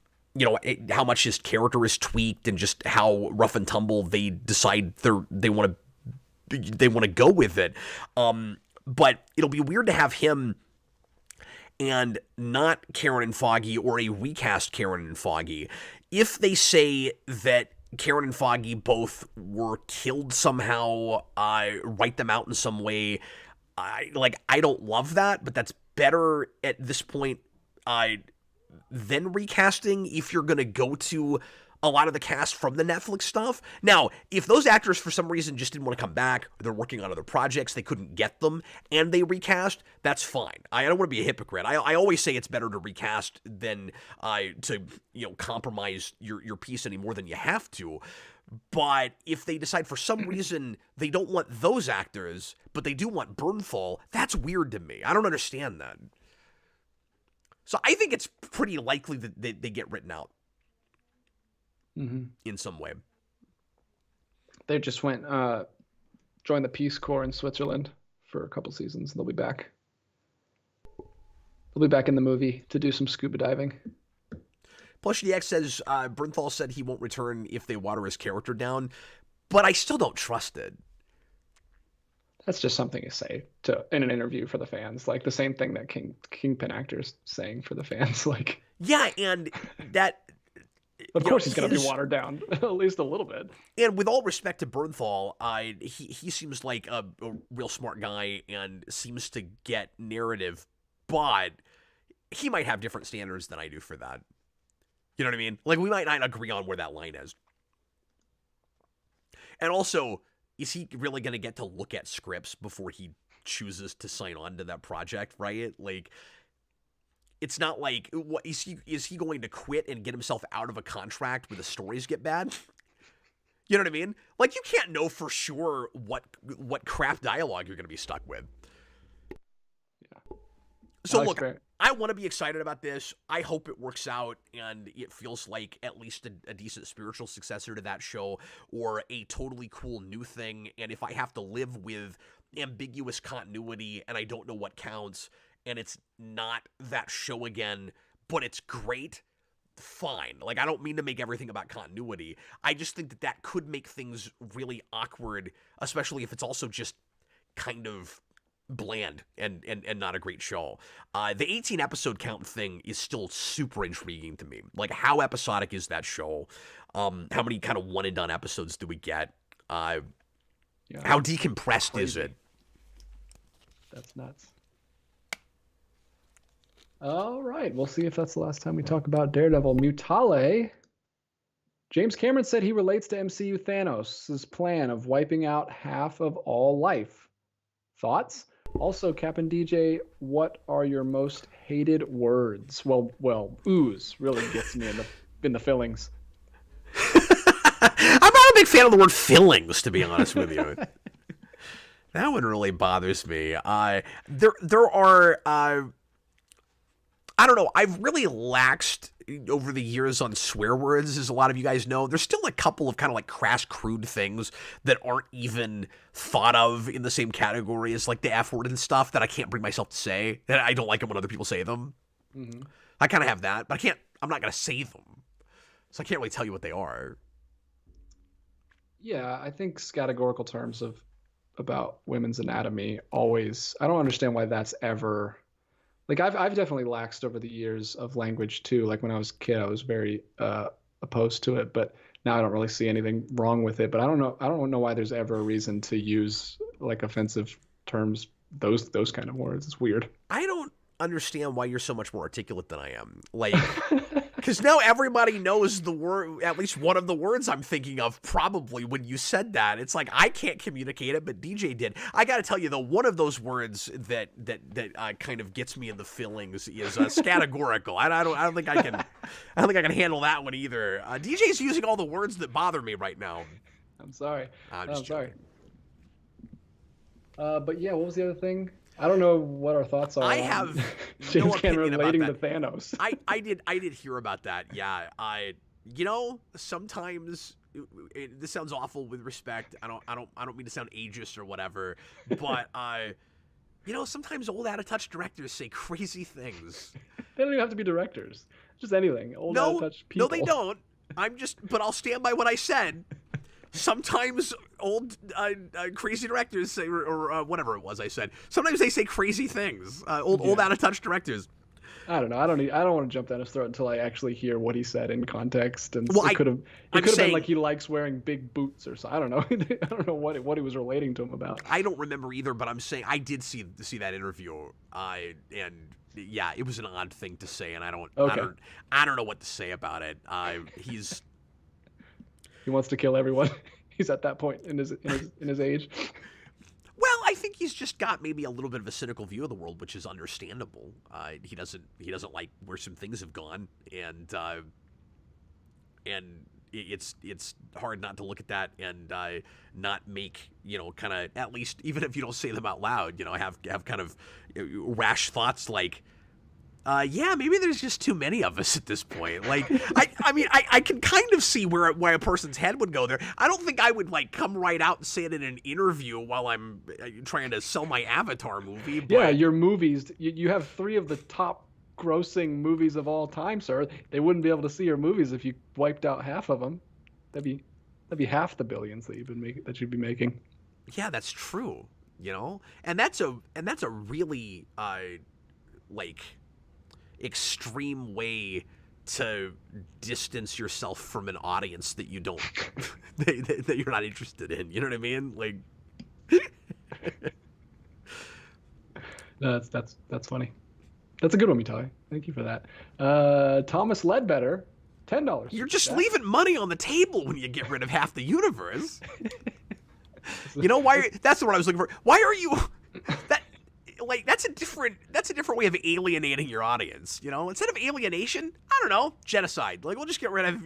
how much his character is tweaked and just how rough and tumble they decide they want to go with it. But it'll be weird to have him and not Karen and Foggy, or a recast Karen and Foggy. If they say that Karen and Foggy both were killed somehow, write them out in some way, I don't love that, but that's better at this point than recasting if you're going to go to a lot of the cast from the Netflix stuff. Now, if those actors for some reason just didn't want to come back, or they're working on other projects, they couldn't get them, and they recast, that's fine. I don't want to be a hypocrite. I always say it's better to recast than to compromise your piece any more than you have to. But if they decide for some reason they don't want those actors, but they do want Bernthal, that's weird to me. I don't understand that. So I think it's pretty likely that they get written out. In some way. They just went joined the Peace Corps in Switzerland for a couple seasons. They'll be back. They'll be back in the movie to do some scuba diving. PlushDX says Bernthal said he won't return if they water his character down, but I still don't trust it. That's just something to say in an interview for the fans, like the same thing that Kingpin actors saying for the fans. Like, yeah, and that. Of course he's going to be watered down, at least a little bit. And with all respect to Bernthal, he seems like a real smart guy and seems to get narrative, but he might have different standards than I do for that. You know what I mean? Like, we might not agree on where that line is. And also, is he really going to get to look at scripts before he chooses to sign on to that project, right? Like, it's not like, what is he going to quit and get himself out of a contract where the stories get bad? You know what I mean? Like, you can't know for sure what crap dialogue you're going to be stuck with. Yeah. So look, I want to be excited about this. I hope it works out and it feels like at least a decent spiritual successor to that show, or a totally cool new thing. And if I have to live with ambiguous continuity and I don't know what counts, and it's not that show again, but it's great, fine. Like, I don't mean to make everything about continuity. I just think that could make things really awkward, especially if it's also just kind of bland and not a great show. The 18 episode count thing is still super intriguing to me. Like, how episodic is that show? How many kind of one and done episodes do we get? How decompressed is it? That's nuts. All right, we'll see if that's the last time we talk about Daredevil. Mutale. James Cameron said he relates to MCU Thanos' plan of wiping out half of all life. Thoughts? Also, Captain DJ, what are your most hated words? Well, ooze really gets me in the fillings. I'm not a big fan of the word fillings, to be honest with you. That one really bothers me. There are. I don't know. I've really laxed over the years on swear words, as a lot of you guys know. There's still a couple of kind of like crass, crude things that aren't even thought of in the same category as like the F word and stuff that I can't bring myself to say. That I don't like them when other people say them. Mm-hmm. I kind of have that, but I'm not going to say them. So I can't really tell you what they are. Yeah, I think categorical terms about women's anatomy always, I don't understand why that's ever... Like, I've definitely laxed over the years of language too. Like, when I was a kid, I was very opposed to it, but now I don't really see anything wrong with it. But I don't know why there's ever a reason to use like offensive terms, those kind of words. It's weird. I don't understand why you're so much more articulate than I am. Like, because now everybody knows the word, at least one of the words I'm thinking of, probably when you said that. It's like, I can't communicate it, but DJ did. I got to tell you, though, one of those words that kind of gets me in the feelings is categorical. I don't think I can handle that one either. DJ's using all the words that bother me right now. I'm sorry. I'm sorry. But yeah, what was the other thing? I don't know what our thoughts are. I on have James no Cameron opinion about relating that. to Thanos. I did hear about that. Yeah, sometimes this sounds awful with respect. I don't mean to sound ageist or whatever, but sometimes old out of touch directors say crazy things. They don't even have to be directors. Just anything. Old out of touch people. No, they don't. But I'll stand by what I said. Sometimes old crazy directors say, or whatever it was I said. Sometimes they say crazy things. Old out of touch directors. I don't know. I don't want to jump down his throat until I actually hear what he said in context. And well, it could have been like he likes wearing big boots or something. I don't know. I don't know what he was relating to him about. I don't remember either, but I'm saying I did see that interview. And yeah, it was an odd thing to say, and I don't know what to say about it. He wants to kill everyone. He's at that point in his age. Well, I think he's just got maybe a little bit of a cynical view of the world, which is understandable. He doesn't like where some things have gone, and it's hard not to look at that and not make kind of, at least even if you don't say them out loud, have kind of rash thoughts like, yeah, maybe there's just too many of us at this point. Like, I can kind of see why a person's head would go there. I don't think I would come right out and say it in an interview while I'm trying to sell my Avatar movie. But... Yeah, your movies. You have 3 of the top grossing movies of all time, sir. They wouldn't be able to see your movies if you wiped out half of them. That'd be half the billions that you'd be making. Yeah, that's true. And that's a really extreme way to distance yourself from an audience that you don't that you're not interested in. You know what I mean? No, that's funny. That's a good one, Mitai. Thank you for that. Thomas Ledbetter, $10. You're just leaving money on the table when you get rid of half the universe. Why? That's what I was looking for. Why are you that? That's a different way of alienating your audience. Instead of alienation, I don't know, genocide. We'll just get rid of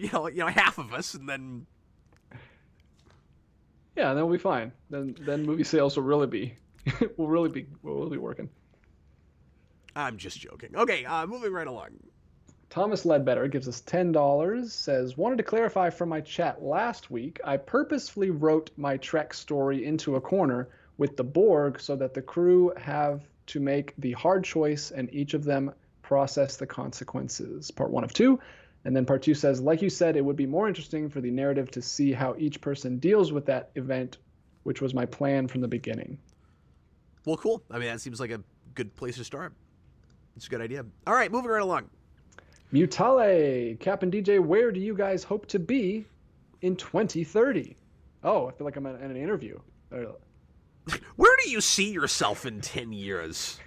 half of us, and then then we'll be fine. Then movie sales will really be will be working. I'm just joking. Okay, moving right along. Thomas Ledbetter gives us $10. Says, wanted to clarify from my chat last week. I purposefully wrote my Trek story into a corner with the Borg so that the crew have to make the hard choice and each of them process the consequences. Part 1 of 2. And then part 2 says, like you said, it would be more interesting for the narrative to see how each person deals with that event, which was my plan from the beginning. Well, cool. That seems like a good place to start. It's a good idea. All right, moving right along. Mutale, Cap and DJ, where do you guys hope to be in 2030? Oh, I feel like I'm in an interview. Where do you see yourself in 10 years?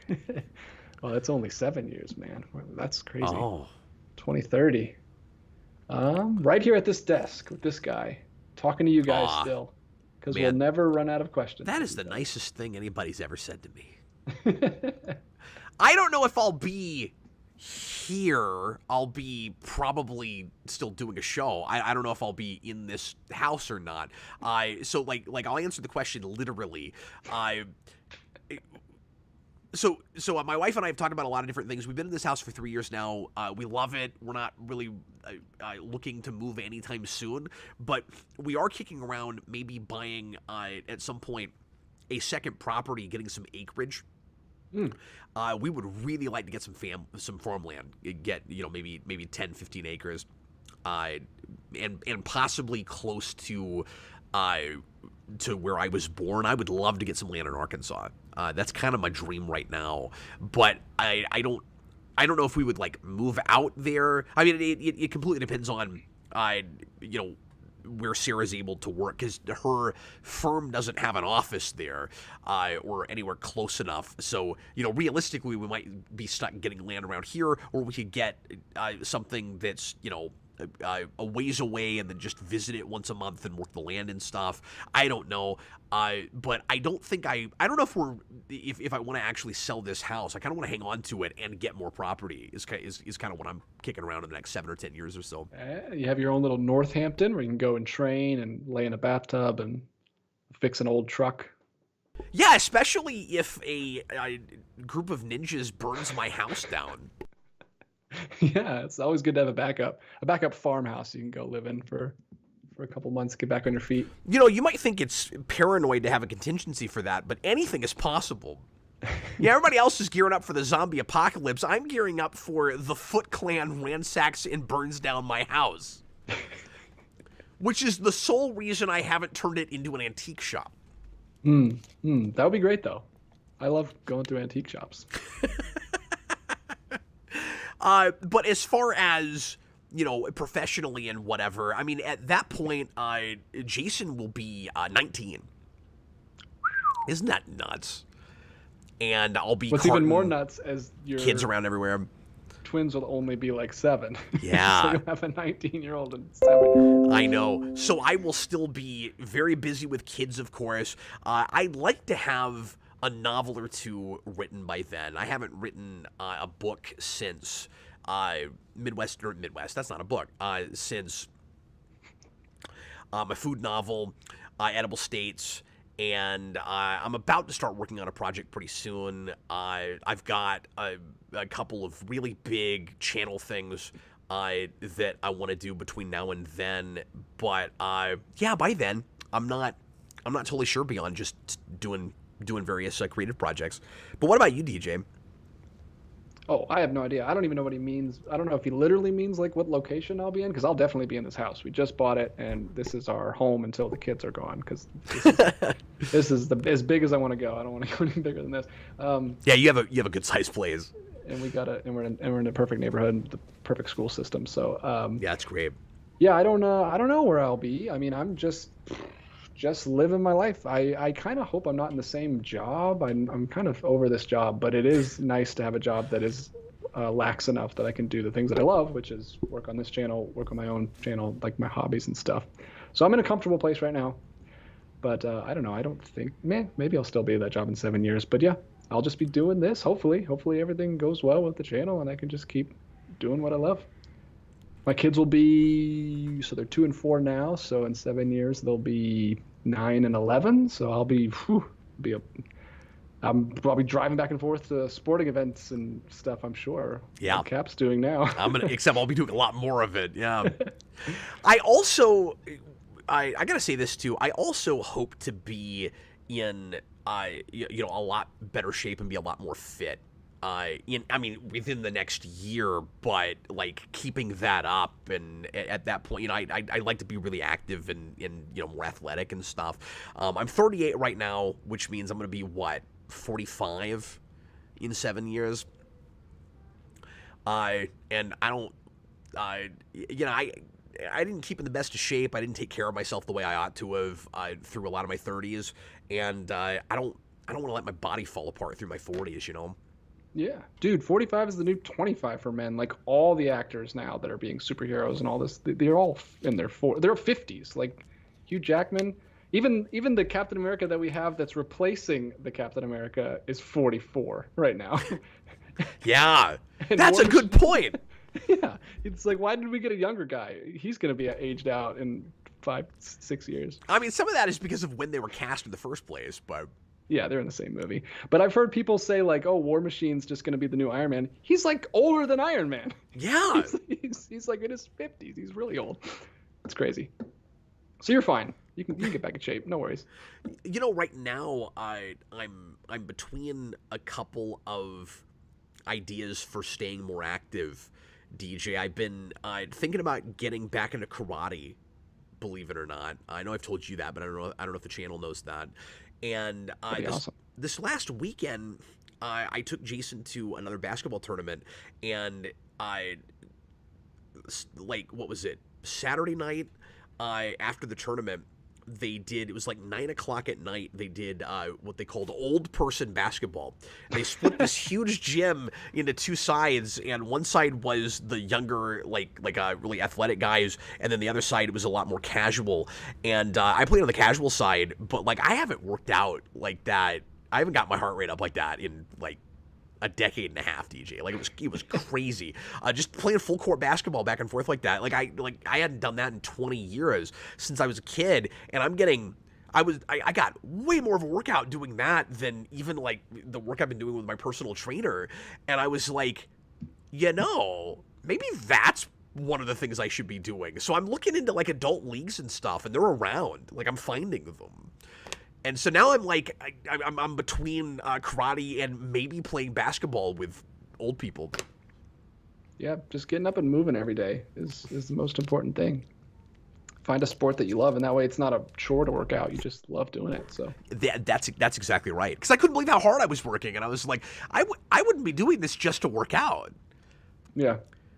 Well, that's only 7 years, man. That's crazy. Oh. 2030. Right here at this desk with this guy, talking to you guys still, because we'll never run out of questions. That is the nicest thing anybody's ever said to me. I don't know if I'll be here. I'll be probably still doing a show. I don't know if I'll be in this house or not. So I'll answer the question literally. So my wife and I have talked about a lot of different things. We've been in this house for 3 years now. We love it. We're not really looking to move anytime soon, but we are kicking around maybe buying at some point a second property, getting some acreage. We would really like to get some farmland, get maybe 10, 15 acres, and possibly close to where I was born. I would love to get some land in Arkansas. That's kind of my dream right now, but I don't know if we would move out there. It completely depends on where Sarah's able to work, because her firm doesn't have an office there or anywhere close enough. So, realistically, we might be stuck getting land around here, or we could get something that's, a ways away and then just visit it once a month and work the land and stuff. I don't know. But I don't know if I want to actually sell this house. I kind of want to hang on to it and get more property is kind of what I'm kicking around in the next 7 or 10 years or so. You have your own little Northampton where you can go and train and lay in a bathtub and fix an old truck. Yeah, especially if a group of ninjas burns my house down. Yeah, it's always good to have a backup farmhouse you can go live in for a couple months, get back on your feet. You know, you might think it's paranoid to have a contingency for that, but anything is possible. Yeah, everybody else is gearing up for the zombie apocalypse. I'm gearing up for the Foot Clan ransacks and burns down my house. Which is the sole reason I haven't turned it into an antique shop. That would be great, though. I love going through antique shops. But as far as, you know, professionally and whatever, I mean, at that point, Jason will be 19. Isn't that nuts? And I'll be What's even more nuts as your kids around everywhere. Twins will only be like 7. Yeah. So you'll have a 19-year-old and 7. I know. So I will still be very busy with kids, of course. I'd like to have a novel or two written by then. I haven't written a book since Midwest, that's not a book, since my food novel, Edible States, and I'm about to start working on a project pretty soon. I've got a couple of really big channel things that I want to do between now and then, but yeah, by then I'm not totally sure beyond just doing various creative projects. But what about you, DJ? Oh, I have no idea. I don't even know what he means. I don't know if he literally means like what location I'll be in, because I'll definitely be in this house. We just bought it, and this is our home until the kids are gone, because this is as big as I want to go. I don't want to go any bigger than this. Yeah, you have a good sized place, and we're in a perfect neighborhood, the perfect school system. So yeah, that's great. Yeah, I don't know where I'll be. I mean, I'm just living my life. I kind of hope I'm not in the same job. I'm kind of over this job, but it is nice to have a job that is lax enough that I can do the things that I love, which is work on this channel, work on my own channel, like my hobbies and stuff. So I'm in a comfortable place right now, but I don't know. I don't think, maybe I'll still be at that job in 7 years, but yeah, I'll just be doing this. Hopefully everything goes well with the channel and I can just keep doing what I love. My kids will be, so they're 2 and 4 now. So in 7 years, they'll be 9 and 11. So I'll be, I'll be driving back and forth to sporting events and stuff, I'm sure. Yeah. Like Cap's doing now. Except I'll be doing a lot more of it. Yeah. I also, I gotta say this too. I also hope to be in, a lot better shape and be a lot more fit. Within the next year, but like keeping that up, and at that point, I like to be really active and more athletic and stuff. I'm 38 right now, which means I'm going to be 45 in 7 years. I didn't keep in the best of shape. I didn't take care of myself the way I ought to have through a lot of my 30s, and I don't want to let my body fall apart through my 40s. Yeah, dude, 45 is the new 25 for men. Like all the actors now that are being superheroes and all this, they're all in their 50s. Like Hugh Jackman, even the Captain America that we have that's replacing the Captain America is 44 right now. Yeah, that's a good point. Yeah, it's like, why did we get a younger guy? He's going to be aged out in 5-6 years. I mean, some of that is because of when they were cast in the first place, but... Yeah, they're in the same movie. But I've heard people say, like, oh, War Machine's just going to be the new Iron Man. He's, like, older than Iron Man. Yeah. He's like, in his 50s. He's really old. It's crazy. So you're fine. You can get back in shape. No worries. Right now, I'm between a couple of ideas for staying more active, DJ. I've been thinking about getting back into karate, believe it or not. I know I've told you that, but I don't know if the channel knows that. And this last weekend, I took Jason to another basketball tournament, and what was it? Saturday night, after the tournament, it was like 9 o'clock at night, they did what they called old person basketball. They split this huge gym into 2 sides, and one side was the younger, really athletic guys, and then the other side was a lot more casual. And I played on the casual side, but I haven't worked out like that. I haven't got my heart rate up like that in a decade and a half, DJ. It was crazy. Just playing full court basketball back and forth like that. I hadn't done that in 20 years since I was a kid, and I'm getting I got way more of a workout doing that than even like the work I've been doing with my personal trainer. And I was like, maybe that's one of the things I should be doing. So I'm looking into like adult leagues and stuff, and they're around. Like I'm finding them. And so now I'm like, I'm between karate and maybe playing basketball with old people. Yeah, just getting up and moving every day is the most important thing. Find a sport that you love, and that way it's not a chore to work out. You just love doing it. So that's exactly right. Because I couldn't believe how hard I was working, and I was like, I wouldn't be doing this just to work out. Yeah.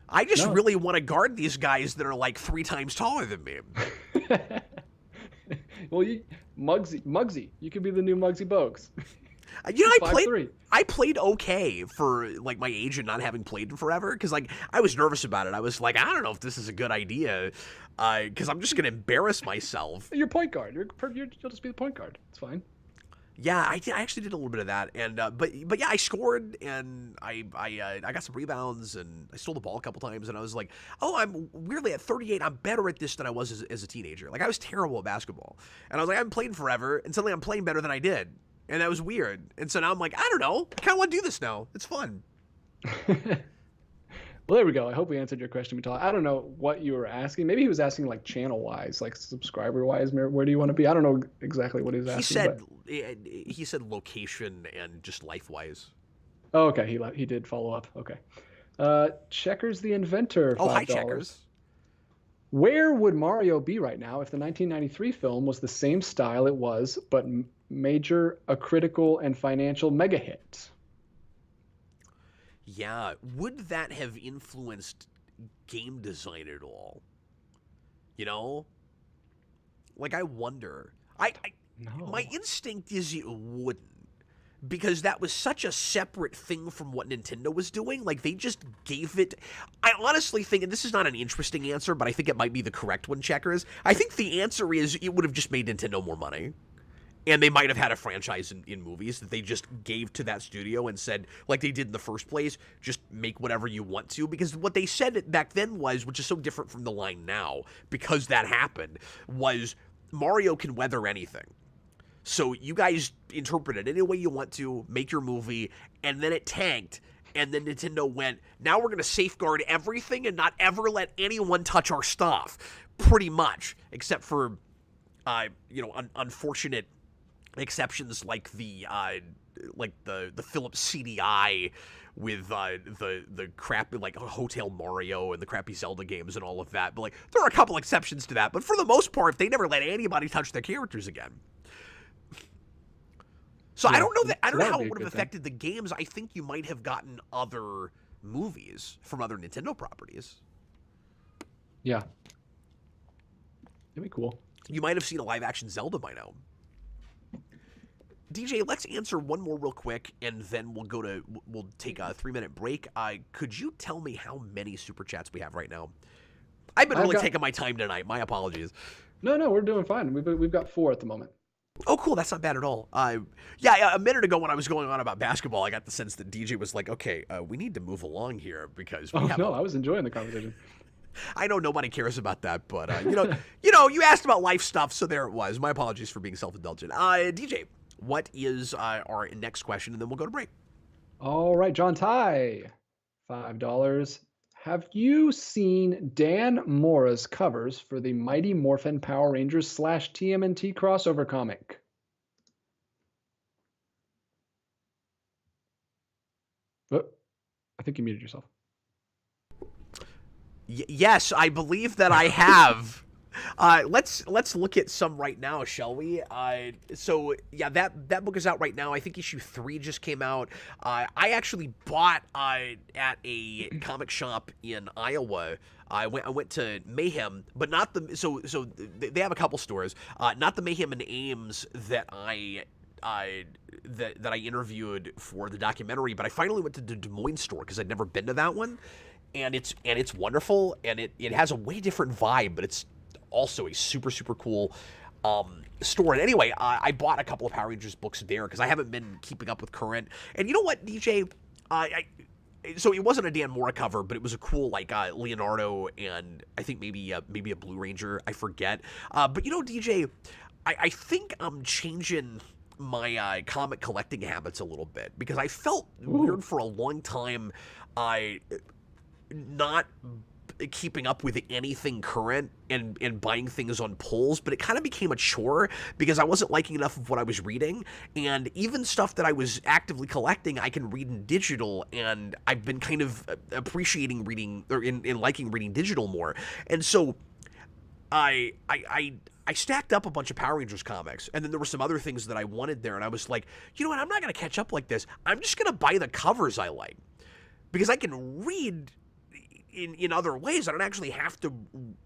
I just really want to guard these guys that are like 3 times taller than me. Well, Muggsy, you could be the new Muggsy Bogues. I played okay for like my age and not having played in forever, because like I was nervous about it. I was like, I don't know if this is a good idea, because I'm just gonna embarrass myself. You're point guard. You'll just be the point guard. It's fine. Yeah, I actually did a little bit of that, and but yeah, I scored, and I got some rebounds, and I stole the ball a couple times, and I was like, oh, I'm weirdly at 38, I'm better at this than I was as a teenager. Like I was terrible at basketball, and I was like, I haven't played in forever, and suddenly I'm playing better than I did. And that was weird. And so now I'm like, I don't know. I kind of want to do this now. It's fun. Well, there we go. I hope we answered your question, Vital. I don't know what you were asking. Maybe he was asking like channel-wise, like subscriber-wise. Where do you want to be? I don't know exactly what he was asking. He said location and just life-wise. Oh, okay. He did follow up. Okay. Checkers the Inventor. $5. Oh, hi, Checkers. Where would Mario be right now if the 1993 film was the same style it was, but a critical and financial mega hit? Yeah, would that have influenced game design at all? Like I wonder. No. My instinct is it wouldn't, because that was such a separate thing from what Nintendo was doing. Like they just gave it. I honestly think, and this is not an interesting answer, but I think it might be the correct one, Checkers. I think the answer is it would have just made Nintendo more money. And they might have had a franchise in movies that they just gave to that studio and said, like they did in the first place, just make whatever you want to. Because what they said back then was, which is so different from the line now, because that happened, was Mario can weather anything. So you guys interpret it any way you want to, make your movie, and then it tanked. And then Nintendo went, now we're going to safeguard everything and not ever let anyone touch our stuff. Pretty much, except for, unfortunate exceptions like the Philips CDI with the crappy like Hotel Mario and the crappy Zelda games and all of that. But like there are a couple exceptions to that. But for the most part, they never let anybody touch their characters again. So yeah, I don't know how it would have affected the games. I think you might have gotten other movies from other Nintendo properties. Yeah. That'd be cool. You might have seen a live action Zelda by now. DJ, let's answer one more real quick, and then we'll take a 3-minute break. Could you tell me how many super chats we have right now? I've been really taking my time tonight. My apologies. No, we're doing fine. We've got 4 at the moment. Oh, cool. That's not bad at all. Yeah, a minute ago when I was going on about basketball, I got the sense that DJ was like, okay, we need to move along here because we have I was enjoying the conversation. I know nobody cares about that, but you asked about life stuff, so there it was. My apologies for being self-indulgent. DJ, what is our next question, and then we'll go to break. All right, John Ty, $5. Have you seen Dan Mora's covers for the Mighty Morphin Power Rangers / TMNT crossover comic? Oh, I think you muted yourself. Yes, I believe that I have. Let's look at some right now, shall we? So yeah, that book is out right now. I think issue 3 just came out. I actually bought at a comic shop in Iowa. I went to Mayhem, but not the so they have a couple stores. Not the Mayhem in Ames that I interviewed for the documentary, but I finally went to the Des Moines store because I'd never been to that one. And it's wonderful, and it has a way different vibe, but it's also a super, super cool store. And anyway, I bought a couple of Power Rangers books there because I haven't been keeping up with current. And you know what, DJ? So it wasn't a Dan Mora cover, but it was a cool like Leonardo and I think maybe a Blue Ranger. I forget. But you know, DJ, I think I'm changing my comic collecting habits a little bit because I felt weird for a long time. Not keeping up with anything current and buying things on pulls, but it kind of became a chore because I wasn't liking enough of what I was reading, and even stuff that I was actively collecting I can read in digital, and I've been kind of appreciating reading, or in liking reading digital more. And so I stacked up a bunch of Power Rangers comics, and then there were some other things that I wanted there, and I was like, you know what, I'm not going to catch up like this. I'm just going to buy the covers I like, because I can read in other ways. I don't actually have to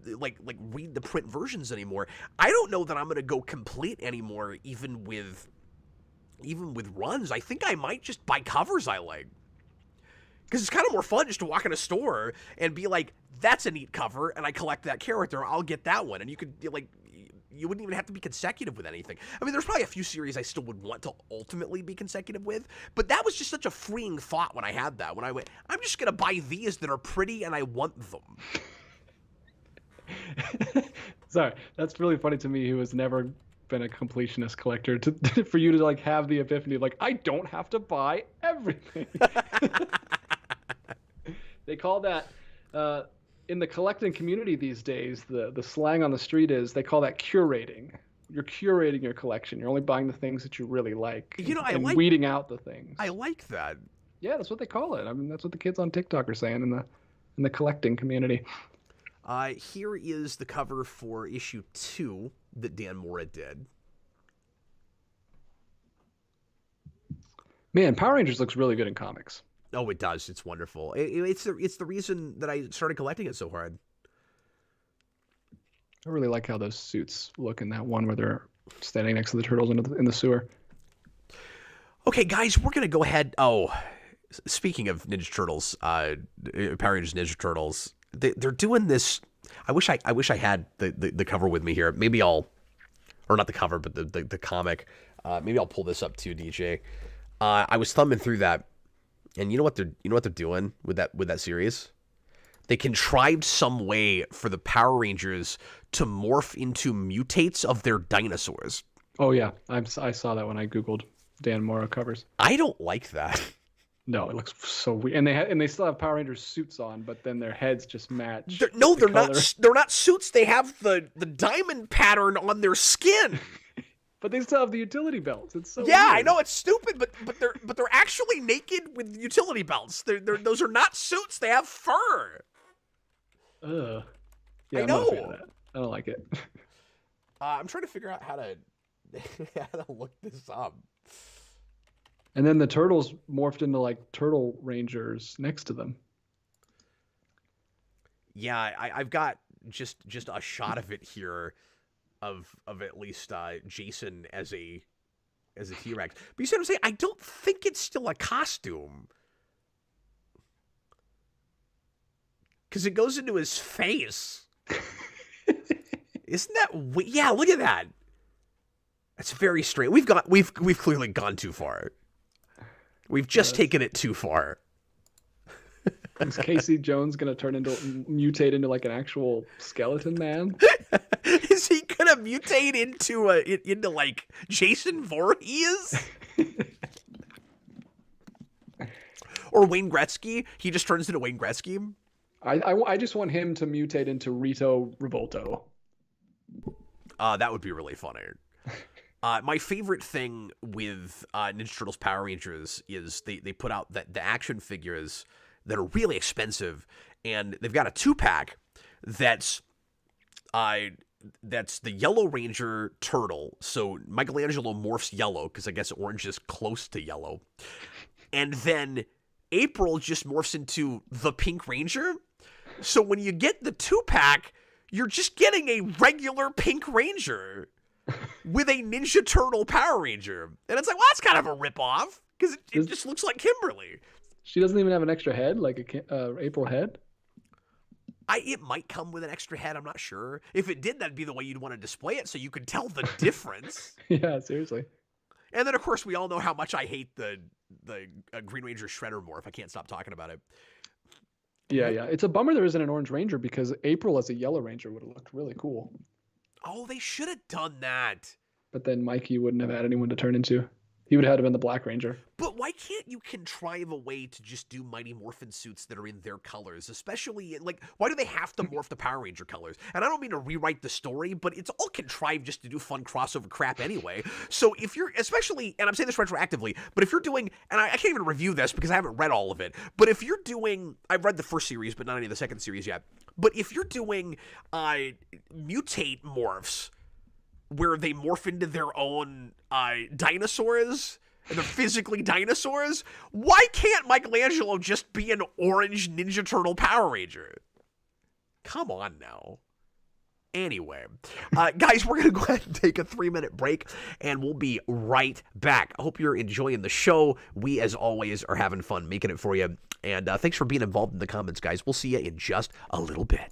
like read the print versions anymore. I don't know that I'm going to go complete anymore, even with runs. I think I might just buy covers I like, because it's kind of more fun just to walk in a store and be like, that's a neat cover, and I collect that character, I'll get that one. And you could, like, you wouldn't even have to be consecutive with anything. I mean, there's probably a few series I still would want to ultimately be consecutive with, but that was just such a freeing thought when I had that. When I went, I'm just going to buy these that are pretty and I want them. Sorry, that's really funny to me, who has never been a completionist collector, for you to like have the epiphany of like, I don't have to buy everything. They call that in the collecting community these days, the slang on the street is, they call that curating. You're curating your collection. You're only buying the things that you really like. You know, and weeding out the things. I like that. Yeah, that's what they call it. I mean, that's what the kids on TikTok are saying in the collecting community. Here is the cover for issue 2 that Dan Mora did. Man, Power Rangers looks really good in comics. Oh, it does. It's wonderful. It's the reason that I started collecting it so hard. I really like how those suits look in that one where they're standing next to the turtles in the sewer. Okay, guys, we're gonna go ahead. Oh, speaking of Ninja Turtles, Power Rangers Ninja Turtles, they're doing this. I wish I had the cover with me here. Maybe or not the cover, but the comic. Maybe I'll pull this up too, DJ. I was thumbing through that. And you know what they're doing with that series? They contrived some way for the Power Rangers to morph into mutates of their dinosaurs. Oh yeah, I saw that when I googled Dan Mora covers. I don't like that. No, it looks so weird. And they still have Power Rangers suits on, but then their heads just match. They're not. They're not suits. They have the diamond pattern on their skin. But they still have the utility belts. It's so weird. I know it's stupid, but they're actually naked with utility belts. Those are not suits. They have fur. Ugh. Yeah, I know. I'm not a fan of that. I don't like it. I'm trying to figure out how to look this up. And then the turtles morphed into like turtle rangers next to them. Yeah, I've got just a shot of it here. Of at least Jason as a T-Rex. But you see what I'm saying? I don't think it's still a costume. Because it goes into his face. Isn't that weird? Yeah, look at that. That's very strange. We've clearly gone too far. We've just taken it too far. Is Casey Jones gonna mutate into like an actual skeleton man? Is he gonna mutate into like Jason Voorhees? Or Wayne Gretzky? He just turns into Wayne Gretzky? I just want him to mutate into Rito Revolto. That would be really funny. My favorite thing with Ninja Turtles Power Rangers is they put out the action figures that are really expensive, and they've got a 2-pack that's the Yellow Ranger turtle. So Michelangelo morphs yellow because I guess orange is close to yellow, and then April just morphs into the Pink Ranger. So when you get the 2-pack, you're just getting a regular Pink Ranger with a Ninja Turtle Power Ranger, and it's like, well, that's kind of a ripoff because it just looks like Kimberly. She doesn't even have an extra head, like a April head? It might come with an extra head, I'm not sure. If it did, that'd be the way you'd want to display it so you could tell the difference. Yeah, seriously. And then, of course, we all know how much I hate the Green Ranger Shredder morph. I can't stop talking about it. Yeah. It's a bummer there isn't an Orange Ranger, because April as a Yellow Ranger would have looked really cool. Oh, they should have done that. but then Mikey wouldn't have had anyone to turn into. He would have had to been the Black Ranger. But why can't you contrive a way to just do Mighty Morphin suits that are in their colors? Especially, like, why do they have to morph the Power Ranger colors? And I don't mean to rewrite the story, but it's all contrived just to do fun crossover crap anyway. So if you're, especially, and I'm saying this retroactively, but if you're doing, and I can't even review this because I haven't read all of it, but if you're doing, I've read the first series, but not any of the second series yet, but if you're doing mutate morphs, where they morph into their own dinosaurs, and they're physically dinosaurs, why can't Michelangelo just be an orange Ninja Turtle Power Ranger? Come on now. Anyway, guys, we're going to go ahead and take a 3-minute break, and we'll be right back. I hope you're enjoying the show. We, as always, are having fun making it for you. And thanks for being involved in the comments, guys. We'll see you in just a little bit.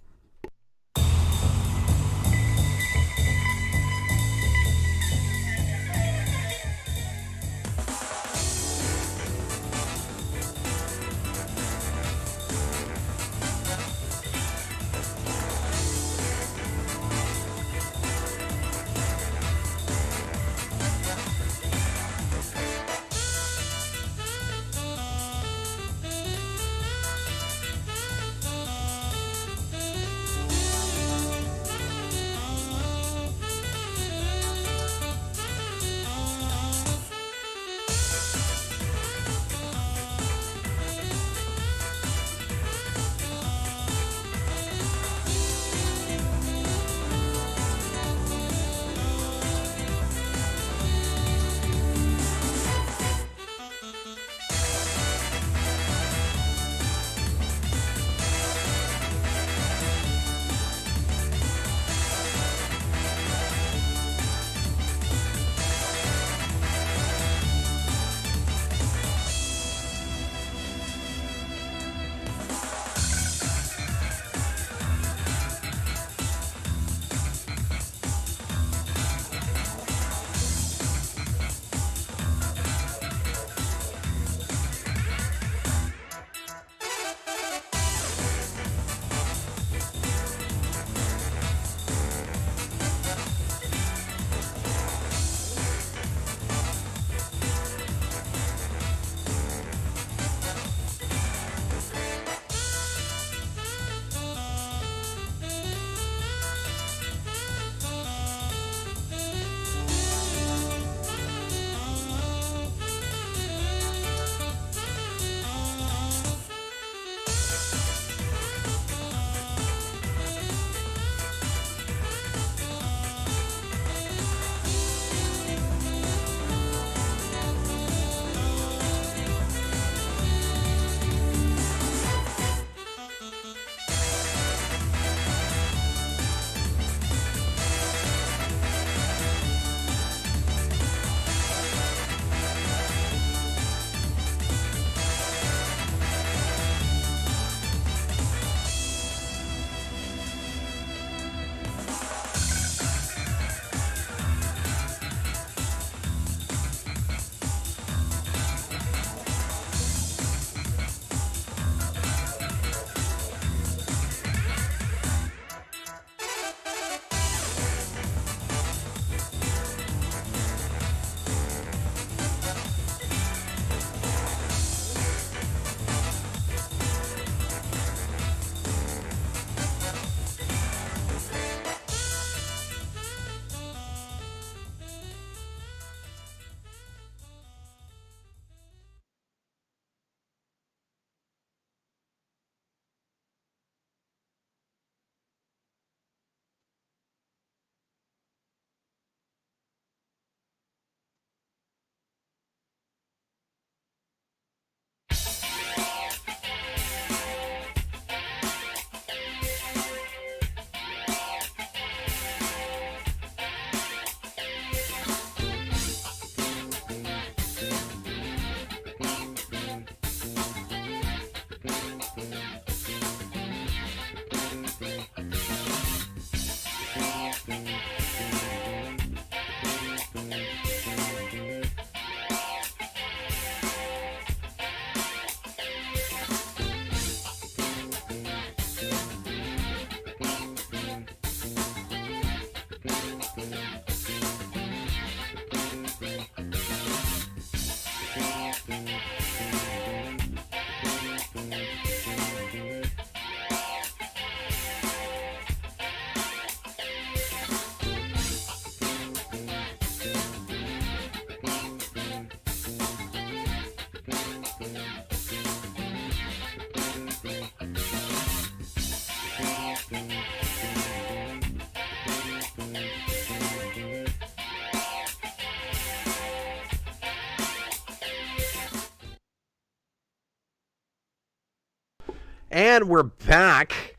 And we're back.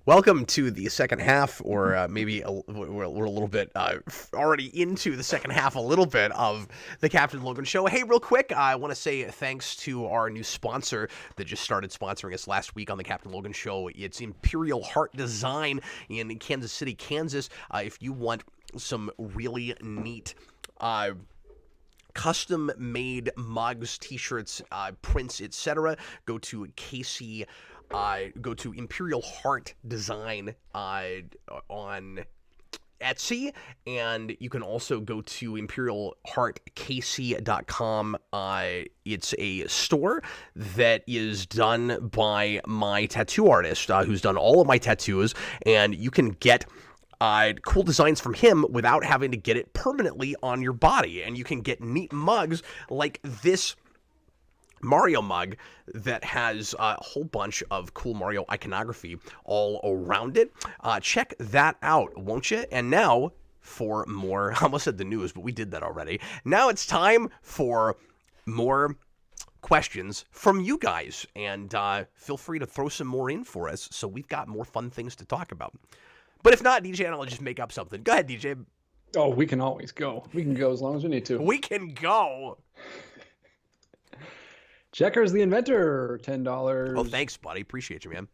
Welcome to the second half, or maybe we're a little bit already into the second half a little bit of the Captain Logan Show. Hey, real quick, I want to say thanks to our new sponsor that just started sponsoring us last week on the Captain Logan Show. It's Imperial Heart Design in Kansas City, Kansas. If you want some really neat custom-made mugs, t-shirts, prints, etc., go to Imperial Heart Design on Etsy, and you can also go to imperialheartkc.com. It's a store that is done by my tattoo artist, who's done all of my tattoos, and you can get cool designs from him without having to get it permanently on your body. And you can get neat mugs like this Mario mug that has a whole bunch of cool Mario iconography all around it. Check that out, won't you? And now for more, I almost said the news, but we did that already. Now it's time for more questions from you guys. And feel free to throw some more in for us so we've got more fun things to talk about. But if not, DJ and I'll just make up something. Go ahead, DJ. Oh, we can always go. We can go as long as we need to. We can go. Checkers the Inventor, $10. Oh, thanks, buddy. Appreciate you, man.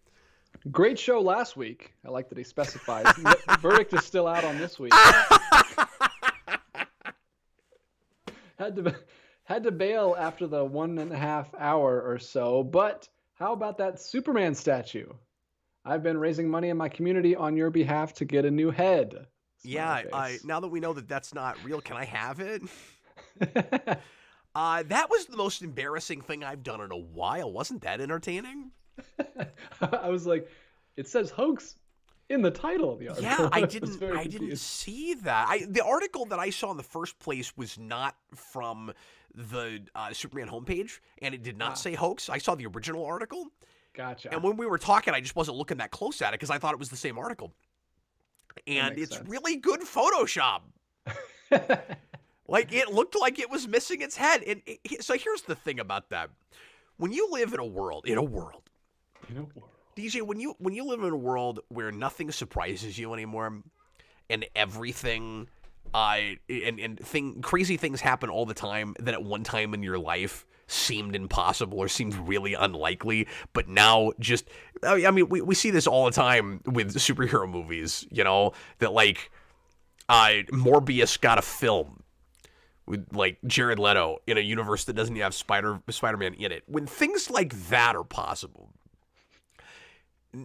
Great show last week. I like that he specifies. The verdict is still out on this week. Had to bail after the 1.5 hour or so, but how about that Superman statue? I've been raising money in my community on your behalf to get a new head. Yeah, now that we know that that's not real, can I have it? That was the most embarrassing thing I've done in a while. Wasn't that entertaining? I was like, it says hoax in the title of the article. Yeah, I didn't see that. The article that I saw in the first place was not from the Superman homepage, and it did not say hoax. I saw the original article. Gotcha. And when we were talking, I just wasn't looking that close at it because I thought it was the same article. And it's really good Photoshop. Like, it looked like it was missing its head. And so here's the thing about that. When you live in a world, DJ, when you live in a world where nothing surprises you anymore, and everything, crazy things happen all the time that at one time in your life seemed impossible or seemed really unlikely, but now just, I mean, we see this all the time with superhero movies, you know, that like, Morbius got a film with like Jared Leto in a universe that doesn't even have Spider-Man in it. When things like that are possible,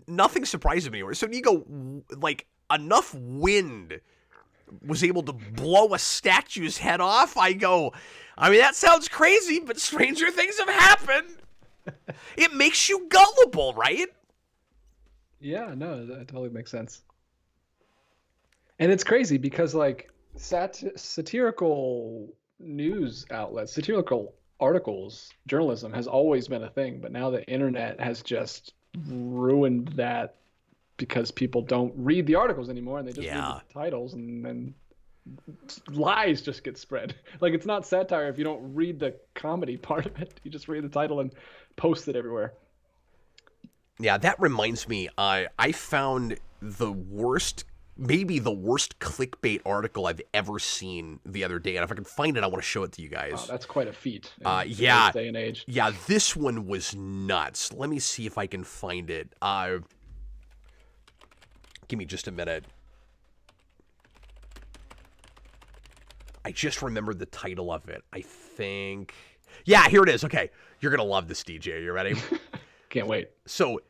nothing surprises me anymore. So you go, like, enough wind was able to blow a statue's head off. I go, I mean, that sounds crazy, but stranger things have happened. It makes you gullible, right? Yeah, no, that totally makes sense. And it's crazy because, like, satirical news outlets, satirical articles, journalism has always been a thing, but now the internet has just ruined that because people don't read the articles anymore and they just read the titles, and then lies just get spread. Like, it's not satire if you don't read the comedy part of it. You just read the title and post it everywhere. Yeah, that reminds me, I found maybe the worst clickbait article I've ever seen the other day, and if I can find it, I want to show it to you guys. Oh, that's quite a feat in yeah, this day and age. Yeah, this one was nuts. Let me see if I can find it. Give me just a minute. I just remembered the title of it. I think... Yeah, here it is. Okay, you're going to love this, DJ. You ready? Can't wait. So,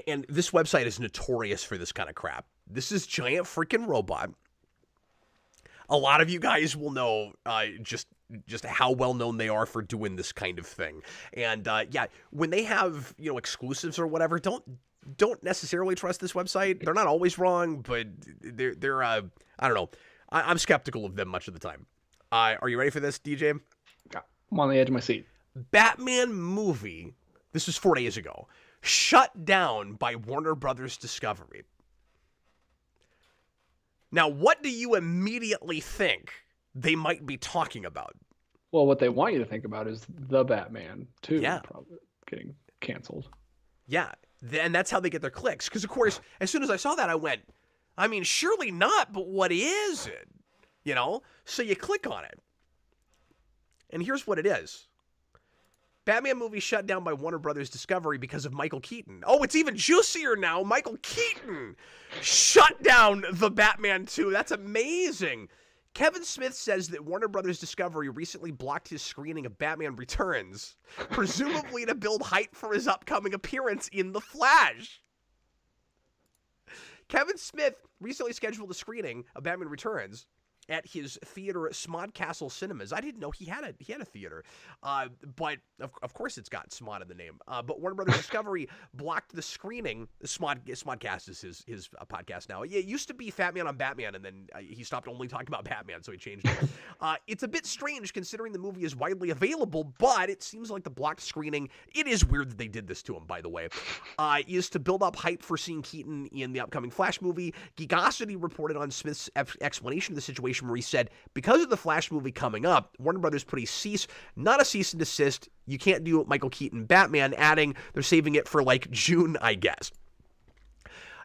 and this website is notorious for this kind of crap. This is Giant Freaking Robot. A lot of you guys will know just how well known they are for doing this kind of thing. And yeah, when they have, you know, exclusives or whatever, don't necessarily trust this website. They're not always wrong, but they're I don't know. I'm skeptical of them much of the time. Are you ready for this, DJ? I'm on the edge of my seat. Batman movie, this was 4 days ago, shut down by Warner Brothers Discovery. Now, what do you immediately think they might be talking about? Well, what they want you to think about is the Batman 2. Yeah. Probably getting canceled. Yeah, and that's how they get their clicks. Because, of course, as soon as I saw that, I went, I mean, surely not, but what is it? You know? So you click on it. And here's what it is. Batman movie shut down by Warner Brothers Discovery because of Michael Keaton. Oh, it's even juicier now. Michael Keaton shut down the Batman 2. That's amazing. Kevin Smith says that Warner Brothers Discovery recently blocked his screening of Batman Returns, presumably to build hype for his upcoming appearance in The Flash. Kevin Smith recently scheduled a screening of Batman Returns at his theater Smodcastle Cinemas. I didn't know he had a theater, but of course it's got Smod in the name. But Warner Brothers Discovery blocked the screening. Smodcast is his podcast now. It used to be Fat Man on Batman, and then he stopped only talking about Batman, so he changed it. It's a bit strange considering the movie is widely available, but it seems like the blocked screening, it is weird that they did this to him, by the way, is to build up hype for seeing Keaton in the upcoming Flash movie. Geekosity reported on Smith's explanation of the situation where he said, because of the Flash movie coming up, Warner Brothers put a cease and desist. You can't do Michael Keaton Batman, adding they're saving it for like June, I guess.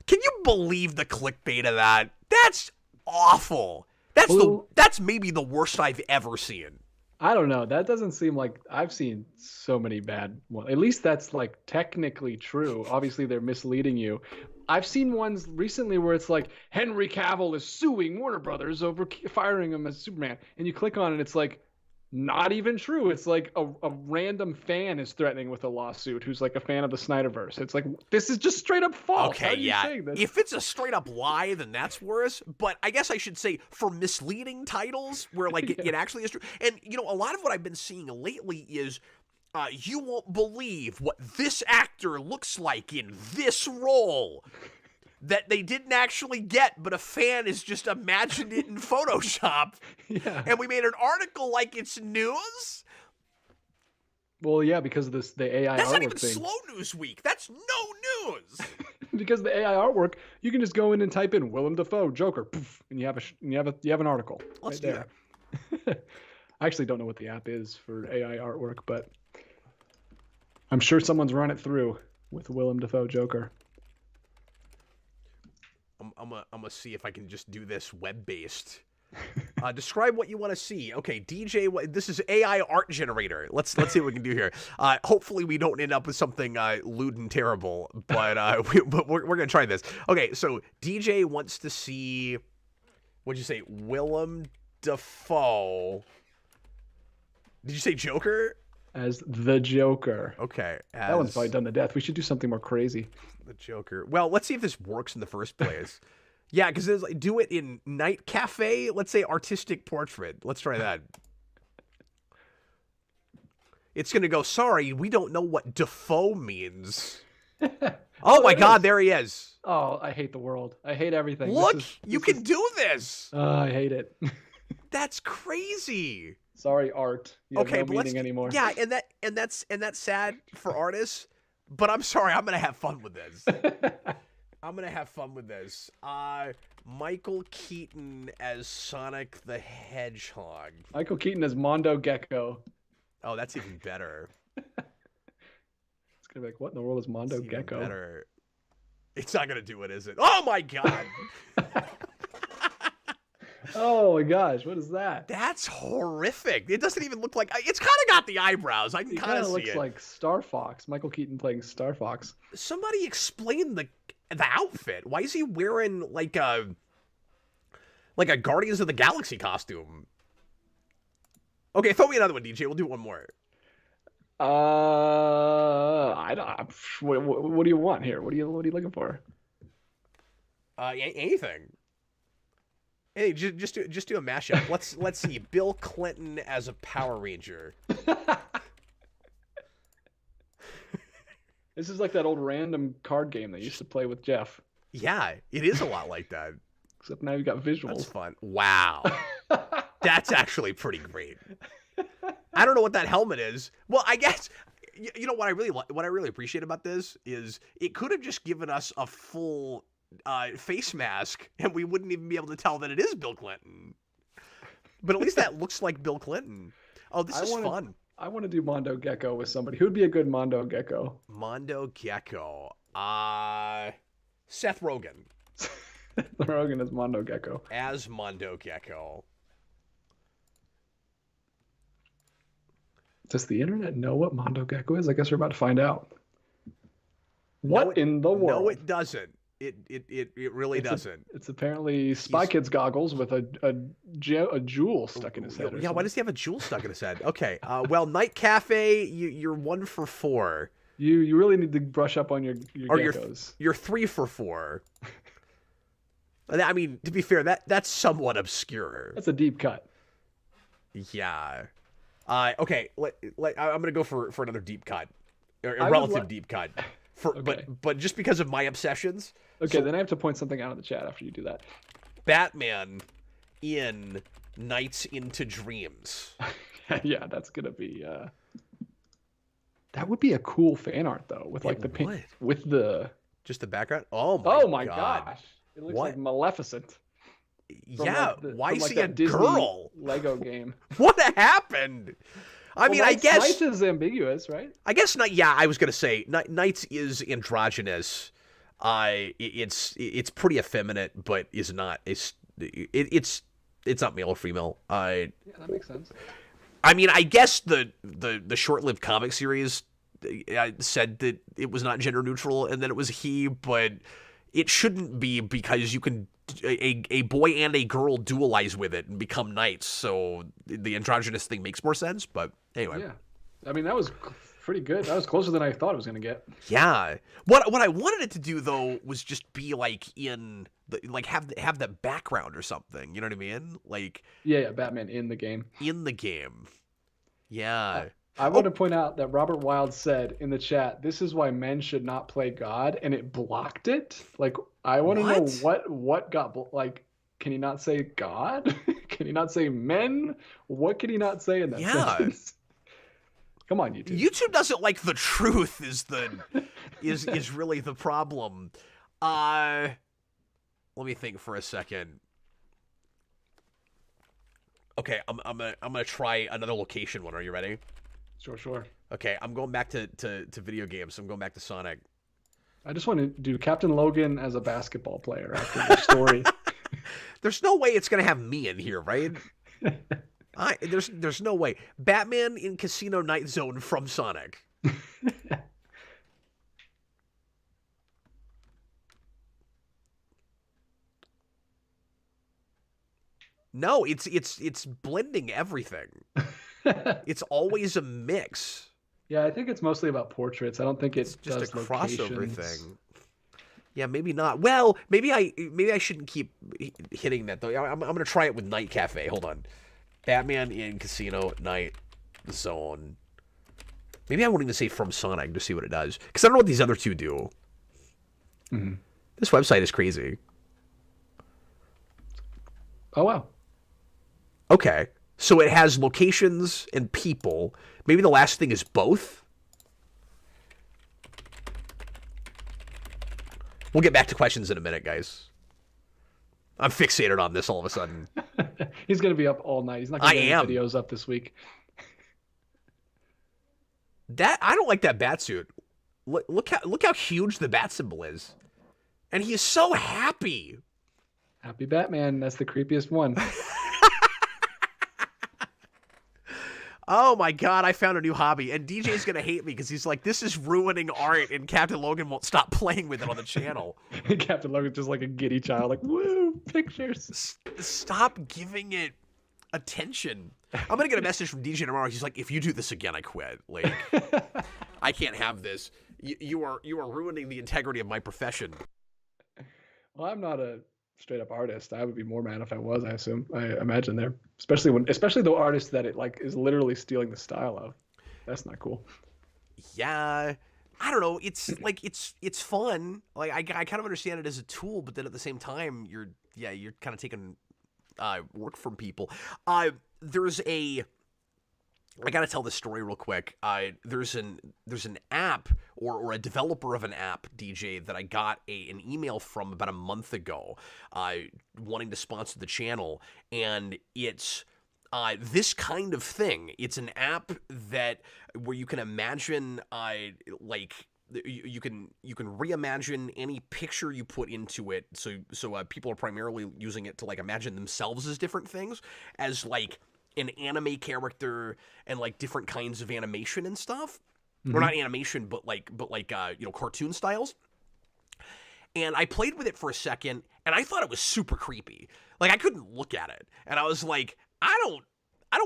Can you believe the clickbait of that? That's awful. That's maybe the worst I've ever seen. I don't know. That doesn't seem like I've seen so many bad ones. At least that's like technically true. Obviously, they're misleading you. I've seen ones recently where it's like Henry Cavill is suing Warner Brothers over firing him as Superman, and you click on it, it's like not even true. It's like a random fan is threatening with a lawsuit who's like a fan of the Snyderverse. It's like, this is just straight up false. Okay, yeah. If it's a straight up lie, then that's worse. But I guess I should say for misleading titles where like it actually is true. And you know, a lot of what I've been seeing lately is you won't believe what this actor looks like in this role that they didn't actually get, but a fan has just imagined it in Photoshop. Yeah. And we made an article like it's news. Well, yeah, because of the AI That's artwork not even thing. slow news week. That's no news. Because the AI artwork, you can just go in and type in Willem Dafoe Joker, poof, and you have an article. Let's right do that. I actually don't know what the app is for AI artwork, but I'm sure someone's run it through with Willem Dafoe Joker. I'm gonna see if I can just do this web-based. Describe what you want to see. Okay, DJ, this is AI art generator. Let's see what we can do here. Hopefully we don't end up with something lewd and terrible, but we're gonna try this. Okay, so DJ wants to see, what'd you say, Willem Dafoe? Did you say Joker? As the Joker. Okay. That one's probably done to death. We should do something more crazy. The Joker. Well, let's see if this works in the first place. Yeah, because like, do it in Night Cafe. Let's say artistic portrait. Let's try that. It's going to go, sorry, we don't know what Defoe means. Oh my God, there he is. Oh, I hate the world. I hate everything. Look, you can do this. I hate it. That's crazy. Sorry, art. You have no meaning anymore. Yeah, and that's sad for artists. But I'm sorry, I'm gonna have fun with this. I'm gonna have fun with this. Michael Keaton as Sonic the Hedgehog. Michael Keaton as Mondo Gecko. Oh, that's even better. It's gonna be like, what in the world is Mondo Gecko? Better. It's not gonna do it, is it? Oh my God. Oh my gosh, what is that? That's horrific. It doesn't even look like... It's kind of got the eyebrows. I can kind of see it. It looks like Star Fox. Michael Keaton playing Star Fox. Somebody explain the outfit. Why is he wearing like a Guardians of the Galaxy costume? Okay, throw me another one, DJ. We'll do one more. I don't... What do you want here? What are you looking for? Anything. Hey, just do a mashup. Let's see. Bill Clinton as a Power Ranger. This is like that old random card game they used to play with Jeff. Yeah, it is a lot like that. Except now you got visuals. That's fun. Wow. That's actually pretty great. I don't know what that helmet is. Well, I guess you know what I really appreciate about this is it could have just given us a full face mask and we wouldn't even be able to tell that it is Bill Clinton. But at least that looks like Bill Clinton. Oh, this is fun. I want to do Mondo Gecko with somebody. Who would be a good Mondo Gecko? Mondo Gecko. Seth Rogen. Rogen is Mondo Gecko. As Mondo Gecko. Does the internet know what Mondo Gecko is? I guess we're about to find out. What in the world? No, it doesn't. It really doesn't. It's apparently Spy Kids goggles with a jewel stuck in his head. Yeah, why does he have a jewel stuck in his head? Okay. Well, Night Cafe, you're 1 for 4. You really need to brush up on your geckos. You're 3 for 4. I mean, to be fair, that's somewhat obscure. That's a deep cut. Yeah. Okay. I'm gonna go for another deep cut, or a relative deep cut. Okay. But just because of my obsessions. Okay, so, then I have to point something out in the chat after you do that. Batman in Nights into Dreams. Yeah, that's gonna be. That would be a cool fan art though, with like the pink, with the just the background. Oh my gosh! It looks like Maleficent. Yeah, why see a Disney girl? Lego game. What happened? I mean, I guess Knights is ambiguous, right? I guess not. Yeah, I was gonna say Knights is androgynous. It's pretty effeminate, but is not. It's not male or female. Yeah, that makes sense. I mean, I guess the short-lived comic series said that it was not gender neutral and that it was he, but it shouldn't be, because you can a boy and a girl dualize with it and become knights. So the androgynous thing makes more sense. But anyway, yeah, I mean that was pretty good. That was closer than I thought it was gonna get. Yeah. What I wanted it to do though was just be like in the, like have the background or something. You know what I mean? Like yeah, Batman in the game. In the game. Yeah. I want to point out that Robert Wilde said in the chat, "This is why men should not play God," and it blocked it. Like, I want to know what got like. Can he not say God? Can he not say men? What can he not say in that sentence? Come on, YouTube. YouTube doesn't like the truth. Is really the problem. Let me think for a second. Okay, I'm gonna try another location one. Are you ready? Sure. Okay, I'm going back to video games. I'm going back to Sonic. I just want to do Captain Logan as a basketball player after the story. There's no way it's gonna have me in here, right? There's no way. Batman in Casino Night Zone from Sonic. No, it's blending everything. It's always a mix. Yeah, I think it's mostly about portraits. I don't think it's just does a crossover locations. thing. Yeah, maybe not. Well, maybe I shouldn't keep hitting that though. I'm gonna try it with Night Cafe. Hold on, Batman in Casino Night Zone. Maybe I won't even say from Sonic to see what it does, because I don't know what these other two do. Mm-hmm. This website is crazy. Oh wow. Okay. So it has locations and people. Maybe the last thing is both. We'll get back to questions in a minute, guys. I'm fixated on this all of a sudden. He's going to be up all night. He's not going to get any videos up this week. I don't like that bat suit. Look how huge the bat symbol is. And he is so happy. Happy Batman. That's the creepiest one. Oh my God, I found a new hobby. And DJ's going to hate me because he's like, this is ruining art, and Captain Logan won't stop playing with it on the channel. Captain Logan's just like a giddy child, like, woo, pictures. Stop giving it attention. I'm going to get a message from DJ tomorrow. He's like, if you do this again, I quit. Like, I can't have this. You are ruining the integrity of my profession. Well, I'm not a straight up artist. I would be more mad if I was, I assume. I imagine there. Especially the artist that it like is literally stealing the style of. That's not cool. Yeah. I don't know. It's like it's fun. Like I kind of understand it as a tool, but then at the same time you're kind of taking work from people. I gotta tell this story real quick. There's an app or a developer of an app, DJ, that I got an email from about a month ago, wanting to sponsor the channel, and it's this kind of thing. It's an app that where you can imagine like you can reimagine any picture you put into it. So people are primarily using it to like imagine themselves as different things, as like an anime character and like different kinds of animation and stuff. Or not animation, but like cartoon styles. And I played with it for a second, and I thought it was super creepy. Like I couldn't look at it, and I was like, I don't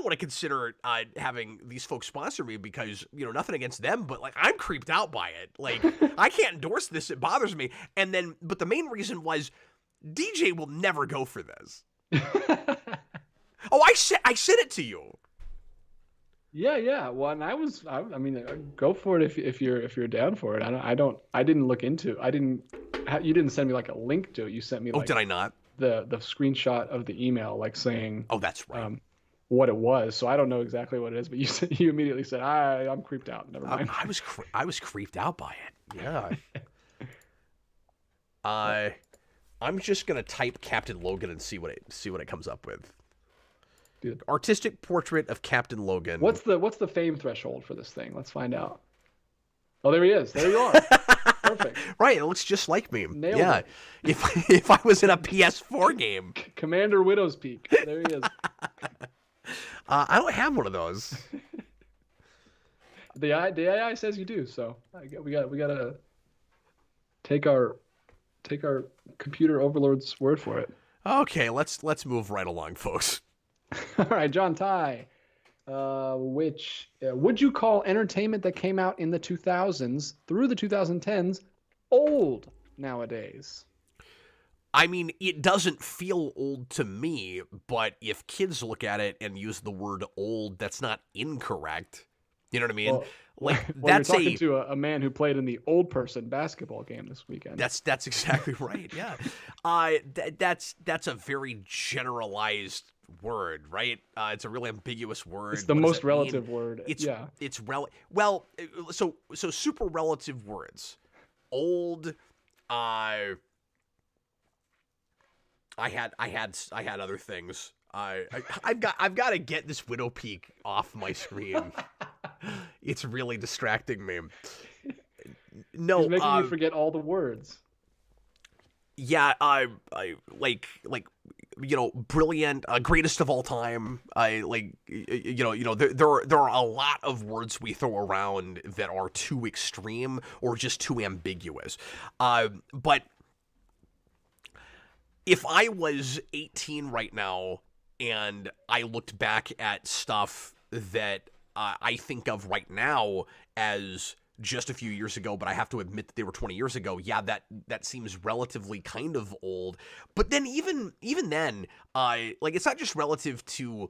want to consider having these folks sponsor me because nothing against them, but like I'm creeped out by it. Like I can't endorse this; it bothers me. And then, but the main reason was DJ will never go for this. Oh, I said it to you. Yeah. Well, and I mean, go for it if you're down for it. I didn't look into. You didn't send me like a link to it. You sent me. Like, did I not? The screenshot of the email, like saying. Oh, that's right. What it was. So I don't know exactly what it is, but you immediately said, I'm creeped out. Never mind. I was creeped out by it. Yeah. I'm just gonna type Captain Logan and see what it comes up with. Dude. Artistic portrait of Captain Logan. What's the fame threshold for this thing? Let's find out. Oh, there he is. There you are. Perfect. Right, it looks just like me. Nailed it. If I was in a PS4 game. Commander Widow's Peak. There he is. I don't have one of those. The AI says you do, so we gotta take our computer overlord's word for it. Okay, let's move right along, folks. All right, John Ty. Which would you call entertainment that came out in the 2000s through the 2010s old nowadays? I mean, it doesn't feel old to me, but if kids look at it and use the word old, that's not incorrect. You know what I mean? Well, that's you're talking to a man who played in the old person basketball game this weekend. That's exactly right. Yeah. That's a very generalized word, right? It's a really ambiguous word. It's the most relative word. It's well, so super relative words. Old, I had other things. I've got to get this Widow Peak off my screen. It's really distracting me. No, it's making you forget all the words. Yeah, I like brilliant, greatest of all time. There are a lot of words we throw around that are too extreme or just too ambiguous. But if I was 18 right now and I looked back at stuff that I think of right now as just a few years ago, but I have to admit that they were 20 years ago, yeah, that seems relatively kind of old. But then even then, it's not just relative to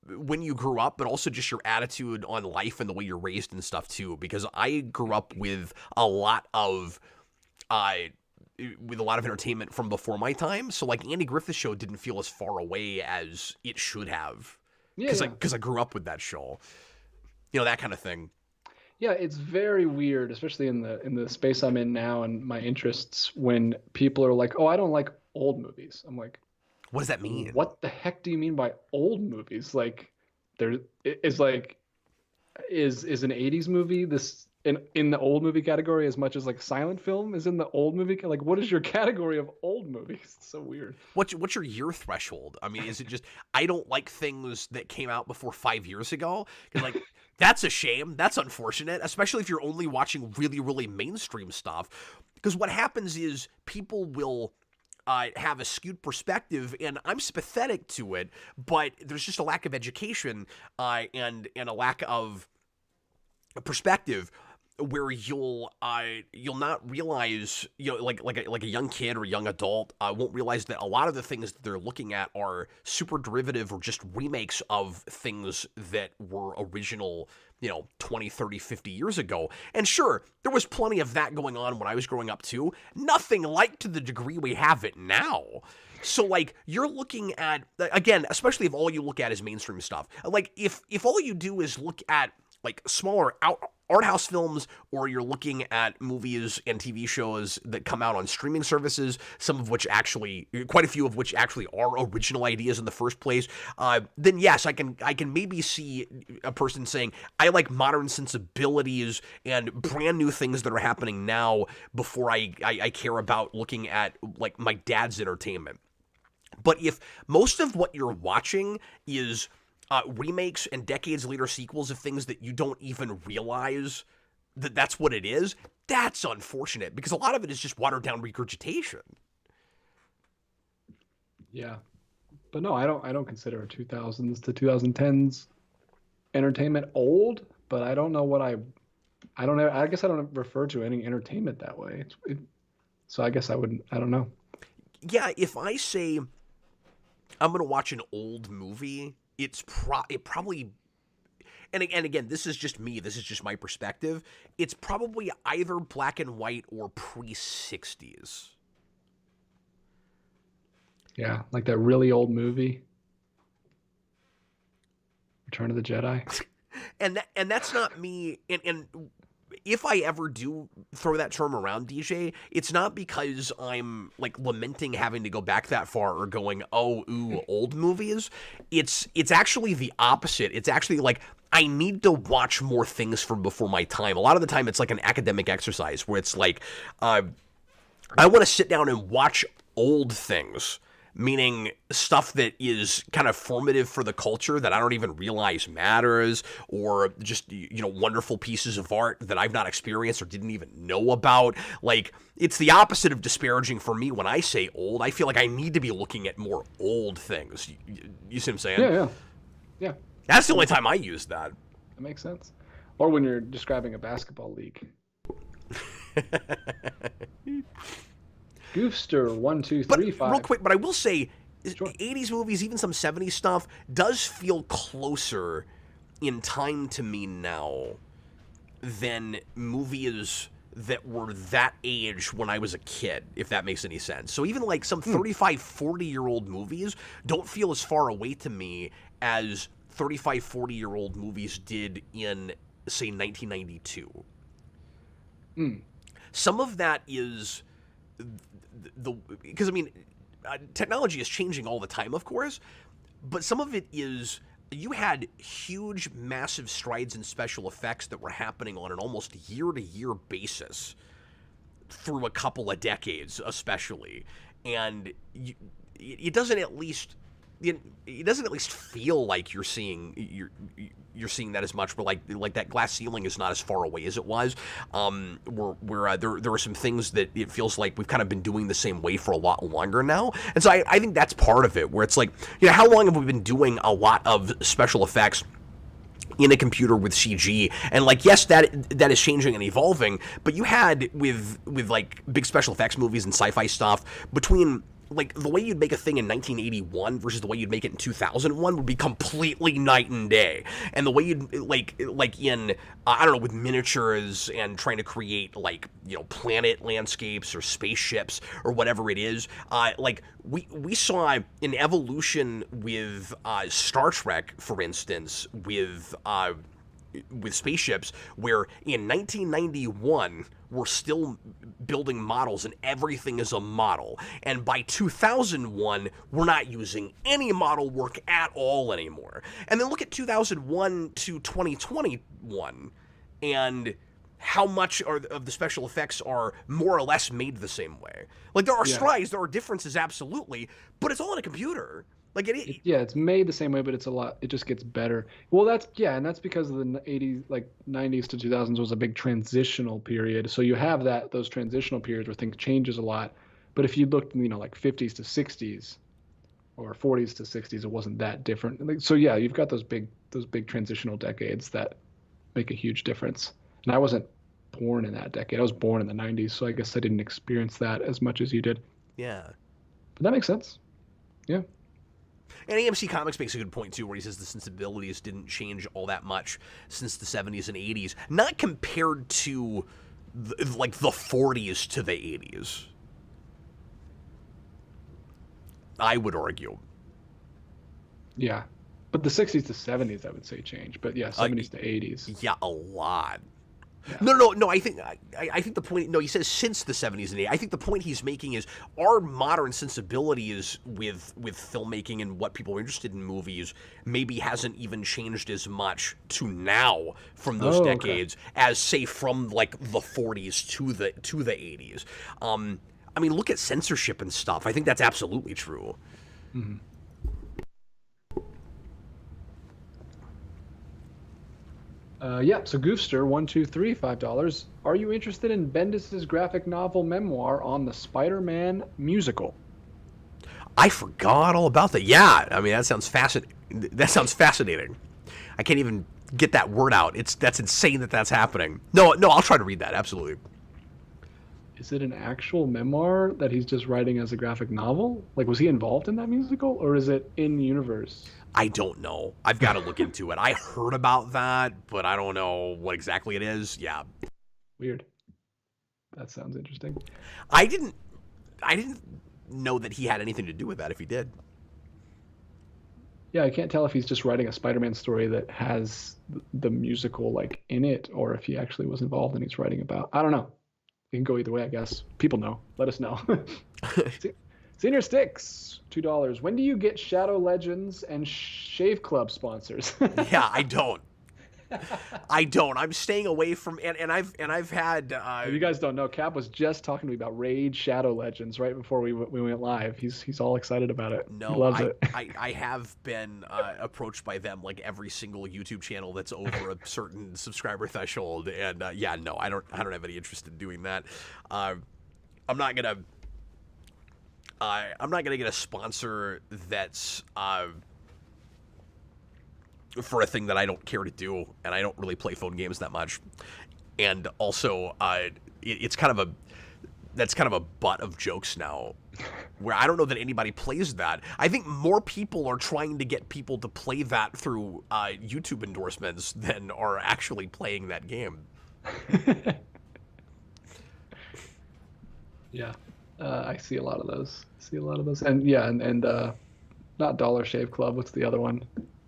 when you grew up, but also just your attitude on life and the way you're raised and stuff too, because I grew up with a lot of entertainment from before my time. So like Andy Griffith's show didn't feel as far away as it should have. Because I grew up with that show. That kind of thing. Yeah, it's very weird, especially in the space I'm in now and my interests, when people are like, "Oh, I don't like old movies." I'm like, "What does that mean? What the heck do you mean by old movies?" Like, is an 80s movie this in the old movie category as much as like silent film is in the old movie? Like, what is your category of old movies? It's so weird. What's your year threshold? I mean, is it just I don't like things that came out before 5 years ago? Because like that's a shame. That's unfortunate, especially if you're only watching really, really mainstream stuff. Because what happens is people will have a skewed perspective, and I'm sympathetic to it, but there's just a lack of education and a lack of perspective, where you'll not realize, like a young kid or a young adult won't realize that a lot of the things that they're looking at are super derivative or just remakes of things that were original, 20, 30, 50 years ago. And sure, there was plenty of that going on when I was growing up too. Nothing like to the degree we have it now. So like you're looking at, again, especially if all you look at is mainstream stuff. Like if all you do is look at like smaller art house films, or you're looking at movies and TV shows that come out on streaming services, some of which actually, quite a few of which actually are original ideas in the first place, then yes, I can maybe see a person saying, I like modern sensibilities and brand new things that are happening now before I care about looking at like my dad's entertainment. But if most of what you're watching is remakes and decades later sequels of things that you don't even realize that that's what it is, that's unfortunate, because a lot of it is just watered down regurgitation. Yeah, but no, I don't consider 2000s to 2010s entertainment old. But I don't know what I don't know. I guess I don't refer to any entertainment that way. So I guess I wouldn't. I don't know. Yeah, if I say I'm gonna watch an old movie, it probably, and again, this is just me, this is just my perspective, it's probably either black and white or pre-60s. Yeah, like that really old movie, Return of the Jedi. and that's not me, and if I ever do throw that term around, DJ, it's not because I'm like lamenting having to go back that far or going, oh, ooh, old movies. It's actually the opposite. It's actually like, I need to watch more things from before my time. A lot of the time it's like an academic exercise where it's like, I want to sit down and watch old things, meaning stuff that is kind of formative for the culture that I don't even realize matters, or just, you know, wonderful pieces of art that I've not experienced or didn't even know about. Like, it's the opposite of disparaging for me when I say old. I feel like I need to be looking at more old things. You see what I'm saying? Yeah. That's the only time I use that. That makes sense. Or when you're describing a basketball league. Goofster 1235. Real quick, but I will say, Sure. 80s movies, even some 70s stuff, does feel closer in time to me now than movies that were that age when I was a kid, if that makes any sense. So even like some 35, 40-year-old movies don't feel as far away to me as 35, 40-year-old movies did in, say, 1992. Some of that is because I mean, technology is changing all the time, of course, but some of it is, you had huge, massive strides in special effects that were happening on an almost year-to-year basis through a couple of decades, especially, and it doesn't at least feel like you're seeing that as much, but like that glass ceiling is not as far away as it was. There are some things that it feels like we've kind of been doing the same way for a lot longer now, and so I think that's part of it. Where it's like, you know, how long have we been doing a lot of special effects in a computer with CG? And like, yes, that is changing and evolving, but you had with like big special effects movies and sci-fi stuff, between like the way you'd make a thing in 1981 versus the way you'd make it in 2001 would be completely night and day. And the way you'd like in I don't know, with miniatures and trying to create, like, you know, planet landscapes or spaceships or whatever it is, like we saw an evolution with Star Trek, for instance, with spaceships, where in 1991 we're still building models and everything is a model, and by 2001 we're not using any model work at all anymore. And then look at 2001 to 2021 and how much of the special effects are more or less made the same way. Like, there are strides, there are differences, absolutely, but it's all in a computer. Like it's made the same way, but it just gets better. Well, and that's because of the 80s, like 90s to 2000s was a big transitional period. So you have those transitional periods where things changes a lot. But if you looked, you know, like 50s to 60s or 40s to 60s, it wasn't that different. Like, so yeah, you've got those big transitional decades that make a huge difference. And I wasn't born in that decade. I was born in the 90s, so I guess I didn't experience that as much as you did. Yeah. But that makes sense. Yeah. And AMC Comics makes a good point, too, where he says the sensibilities didn't change all that much since the 70s and 80s. Not compared to, the 40s to the 80s, I would argue. Yeah. But the 60s to 70s, I would say change. But yeah, 70s to 80s. Yeah, a lot. Yeah. No. I think the point. No, he says since the 70s and 80s. I think the point he's making is our modern sensibilities with filmmaking and what people are interested in movies maybe hasn't even changed as much to now from those decades as say from like the 40s to the 80s. I mean, look at censorship and stuff. I think that's absolutely true. Mm-hmm. So Goofster, 123, $5. Are you interested in Bendis's graphic novel memoir on the Spider-Man musical? I forgot all about that. Yeah, I mean that sounds fascinating. I can't even get that word out. That's insane that's happening. No, I'll try to read that. Absolutely. Is it an actual memoir that he's just writing as a graphic novel? Like, was he involved in that musical, or is it in universe? I don't know. I've got to look into it. I heard about that, but I don't know what exactly it is. Yeah. Weird. That sounds interesting. I didn't know that he had anything to do with that if he did. Yeah, I can't tell if he's just writing a Spider-Man story that has the musical like in it, or if he actually was involved and he's writing about. I don't know. It can go either way, I guess. People know. Let us know. Senior Sticks, $2. When do you get Shadow Legends and Shave Club sponsors? Yeah, I don't. I'm staying away from and I've had. If you guys don't know, Cap was just talking to me about Raid Shadow Legends right before we went live. He's all excited about it. No, he loves it. I have been approached by them like every single YouTube channel that's over a certain subscriber threshold, and yeah, no, I don't have any interest in doing that. I'm not gonna get a sponsor that's for a thing that I don't care to do, and I don't really play phone games that much. And also, that's kind of a butt of jokes now, where I don't know that anybody plays that. I think more people are trying to get people to play that through YouTube endorsements than are actually playing that game. Yeah, I see a lot of those. And yeah, and not Dollar Shave Club. What's the other one?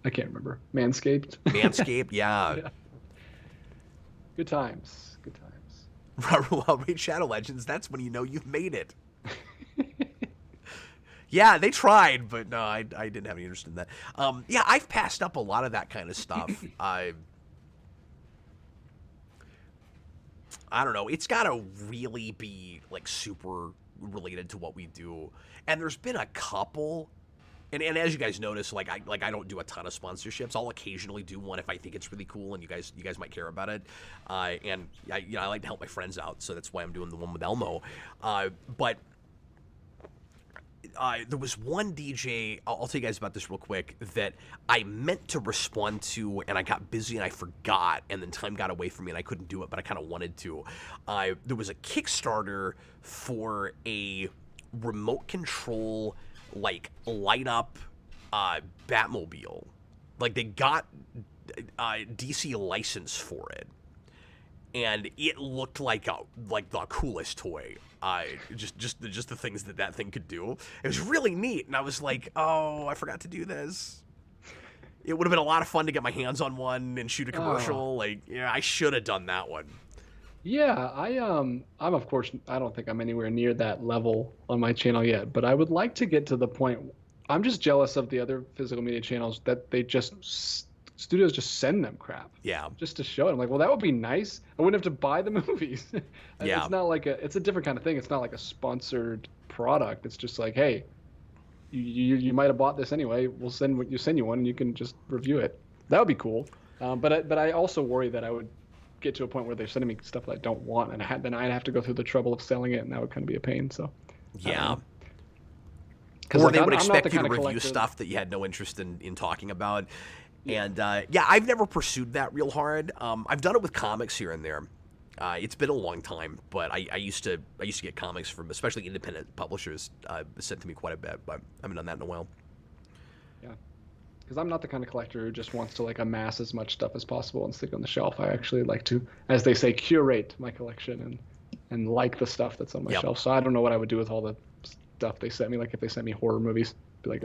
I can't remember. Manscaped. Manscaped, yeah. Yeah. Good times. Well, read Shadow Legends. That's when you know you've made it. Yeah, they tried, but no, I didn't have any interest in that. Yeah, I've passed up a lot of that kind of stuff. I don't know. It's got to really be like super related to what we do. And there's been a couple. And as you guys notice, I don't do a ton of sponsorships. I'll occasionally do one if I think it's really cool and you guys might care about it. And I like to help my friends out, so that's why I'm doing the one with Elmo. But there was one DJ, I'll tell you guys about this real quick, that I meant to respond to, and I got busy and I forgot, and then time got away from me and I couldn't do it, but I kind of wanted to. There was a Kickstarter for a remote control light up Batmobile. Like, they got DC license for it, and it looked like the coolest toy. Just the things that thing could do. It was really neat, and I was like, oh, I forgot to do this. It would have been a lot of fun to get my hands on one and shoot a commercial. I should have done that one. Yeah, I'm of course, I don't think I'm anywhere near that level on my channel yet, but I would like to get to the point. I'm just jealous of the other physical media channels that they studios just send them crap. Yeah. Just to show it. I'm like, well, that would be nice. I wouldn't have to buy the movies. Yeah. It's not like it's a different kind of thing. It's not like a sponsored product. It's just like, hey, you might have bought this anyway. We'll send you one and you can just review it. That would be cool. But I also worry that I would get to a point where they're sending me stuff that I don't want, and then I'd have to go through the trouble of selling it, and that would kind of be a pain. So yeah, or they would expect you to review stuff that you had no interest in talking about. And yeah, I've never pursued that real hard. I've done it with comics here and there. It's been a long time, but I used to get comics from especially independent publishers sent to me quite a bit, but I haven't done that in a while. Yeah. Because I'm not the kind of collector who just wants to amass as much stuff as possible and stick on the shelf. I actually like to, as they say, curate my collection and like the stuff that's on my shelf. So I don't know what I would do with all the stuff they sent me. Like if they sent me horror movies, I'd be like,